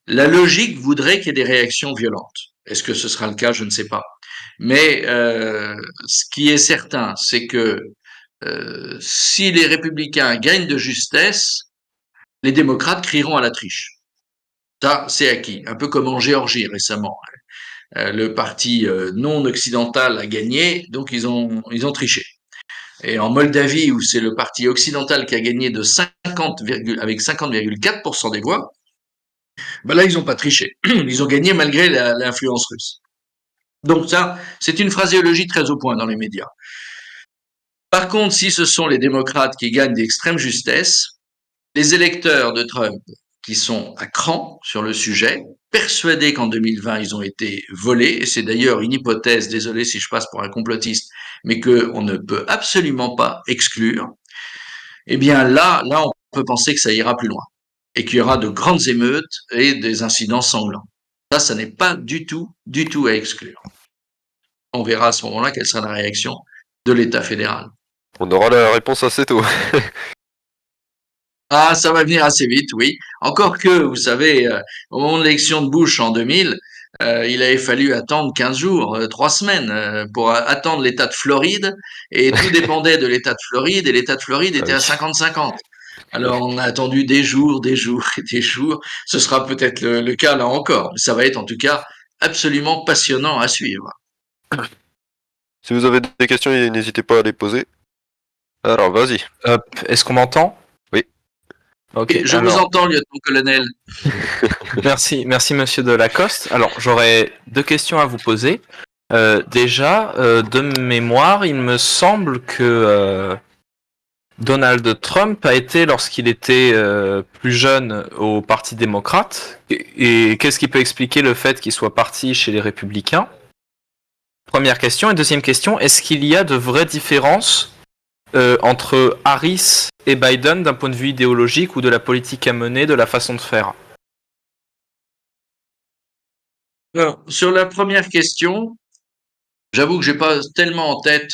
La logique voudrait qu'il y ait des réactions violentes. Est-ce que ce sera le cas? Je ne sais pas. Mais ce qui est certain, c'est que si les républicains gagnent de justesse, les démocrates crieront à la triche. Ça, c'est acquis. Un peu comme en Géorgie récemment. Le parti non occidental a gagné, donc ils ont triché. Et en Moldavie, où c'est le parti occidental qui a gagné avec 50,4% des voix, ben là, ils n'ont pas triché. Ils ont gagné malgré l'influence russe. Donc ça, c'est une phraséologie très au point dans les médias. Par contre, si ce sont les démocrates qui gagnent d'extrême justesse, les électeurs de Trump qui sont à cran sur le sujet, persuadés qu'en 2020, ils ont été volés, et c'est d'ailleurs une hypothèse, désolé si je passe pour un complotiste, mais qu'on ne peut absolument pas exclure, eh bien là, on peut penser que ça ira plus loin et qu'il y aura de grandes émeutes et des incidents sanglants. Ça n'est pas du tout à exclure. On verra à ce moment-là quelle sera la réaction de l'État fédéral. On aura la réponse assez tôt. Ah, ça va venir assez vite, oui. Encore que, vous savez, au moment de l'élection de Bush en 2000, il avait fallu attendre 15 jours, 3 semaines, pour attendre l'État de Floride, et tout dépendait de l'État de Floride, et l'État de Floride Ah était oui. à 50-50. Alors, on a attendu des jours et des jours. Ce sera peut-être le cas là encore. Ça va être en tout cas absolument passionnant à suivre. Si vous avez des questions, n'hésitez pas à les poser. Alors, vas-y. Hop, est-ce qu'on m'entend? Oui. Ok, Je vous alors entends, lieutenant-colonel. merci Monsieur de Lacoste. Alors j'aurais deux questions à vous poser. Déjà, de mémoire, il me semble que Donald Trump a été, lorsqu'il était plus jeune, au Parti démocrate. Et qu'est-ce qui peut expliquer le fait qu'il soit parti chez les républicains? Première question. Et deuxième question, est-ce qu'il y a de vraies différences entre Harris et Biden d'un point de vue idéologique ou de la politique à mener, de la façon de faire? Alors, sur la première question, j'avoue que j'ai pas tellement en tête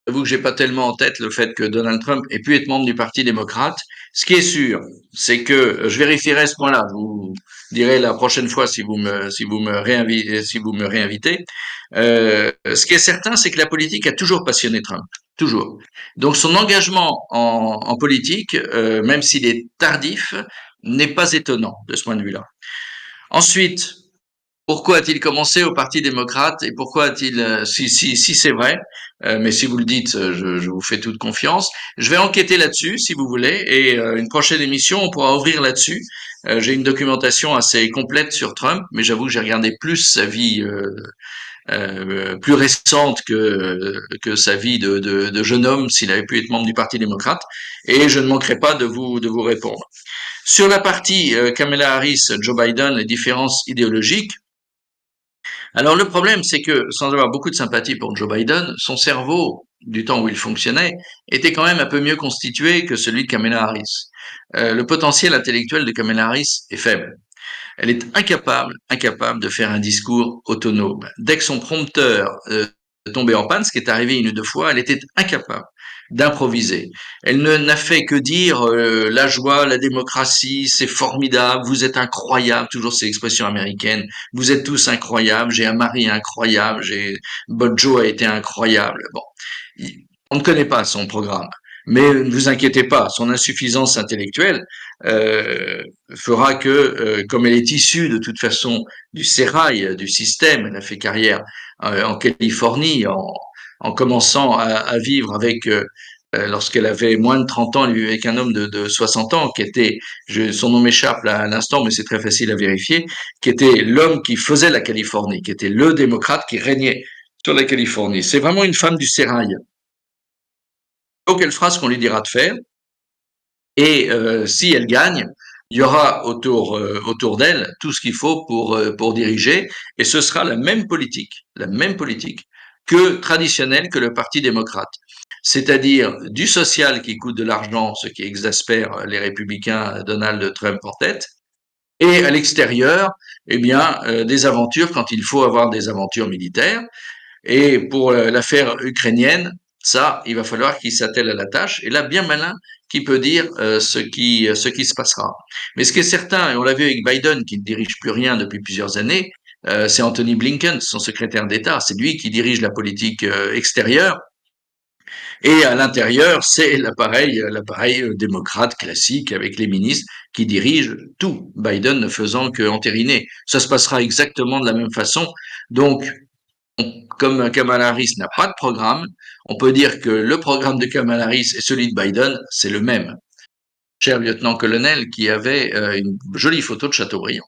J'avoue que j'ai pas tellement en tête le fait que Donald Trump ait pu être membre du Parti démocrate. Ce qui est sûr, c'est que je vérifierai ce point-là. Je vous dirai la prochaine fois si vous me réinvitez. Ce qui est certain, c'est que la politique a toujours passionné Trump, toujours. Donc son engagement en politique, même s'il est tardif, n'est pas étonnant de ce point de vue-là. Ensuite, pourquoi a-t-il commencé au Parti démocrate et pourquoi a-t-il, si c'est vrai, mais si vous le dites, je vous fais toute confiance. Je vais enquêter là-dessus, si vous voulez, et une prochaine émission, on pourra ouvrir là-dessus. J'ai une documentation assez complète sur Trump, mais j'avoue que j'ai regardé plus sa vie plus récente que sa vie de jeune homme, s'il avait pu être membre du Parti démocrate, et je ne manquerai pas de vous répondre. Sur la partie Kamala Harris, Joe Biden, les différences idéologiques, alors le problème, c'est que sans avoir beaucoup de sympathie pour Joe Biden, son cerveau, du temps où il fonctionnait, était quand même un peu mieux constitué que celui de Kamala Harris. Le potentiel intellectuel de Kamala Harris est faible. Elle est incapable de faire un discours autonome. Dès que son prompteur tombait en panne, ce qui est arrivé une ou deux fois, elle était incapable d'improviser. Elle n'a fait que dire la joie, la démocratie, c'est formidable, vous êtes incroyable, toujours ces expressions américaines, vous êtes tous incroyables, j'ai un mari incroyable, Bojo a été incroyable. Bon, on ne connaît pas son programme. Mais ne vous inquiétez pas, son insuffisance intellectuelle fera que, comme elle est issue de toute façon du sérail du système, elle a fait carrière en Californie en commençant à vivre avec, lorsqu'elle avait moins de 30 ans, elle vivait avec un homme de 60 ans qui était, son nom m'échappe là à l'instant, mais c'est très facile à vérifier, qui était l'homme qui faisait la Californie, qui était le démocrate qui régnait sur la Californie. C'est vraiment une femme du sérail. Donc elle fera ce qu'on lui dira de faire. Et si elle gagne, il y aura autour d'elle tout ce qu'il faut pour diriger, et ce sera la même politique que traditionnelle que le Parti démocrate. C'est-à-dire du social qui coûte de l'argent, ce qui exaspère les républicains, Donald Trump en tête, et à l'extérieur, eh bien, des aventures quand il faut avoir des aventures militaires. Et pour l'affaire ukrainienne, ça, il va falloir qu'il s'attelle à la tâche. Et là, bien malin, qui peut dire ce qui se passera. Mais ce qui est certain, et on l'a vu avec Biden, qui ne dirige plus rien depuis plusieurs années, c'est Anthony Blinken, son secrétaire d'État. C'est lui qui dirige la politique extérieure. Et à l'intérieur, c'est l'appareil démocrate classique avec les ministres qui dirigent tout. Biden ne faisant que entériner. Ça se passera exactement de la même façon. Donc, comme Kamala Harris n'a pas de programme, on peut dire que le programme de Kamala Harris et celui de Biden, c'est le même. Cher lieutenant-colonel qui avait une jolie photo de Chateaubriand.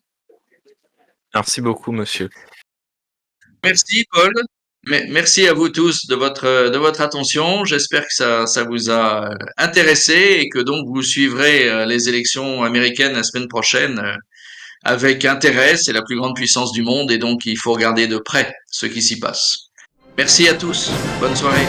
Merci beaucoup, monsieur. Merci Paul. Merci à vous tous de votre attention. J'espère que ça vous a intéressé et que donc vous suivrez les élections américaines la semaine prochaine avec intérêt. C'est la plus grande puissance du monde et donc il faut regarder de près ce qui s'y passe. Merci à tous. Bonne soirée.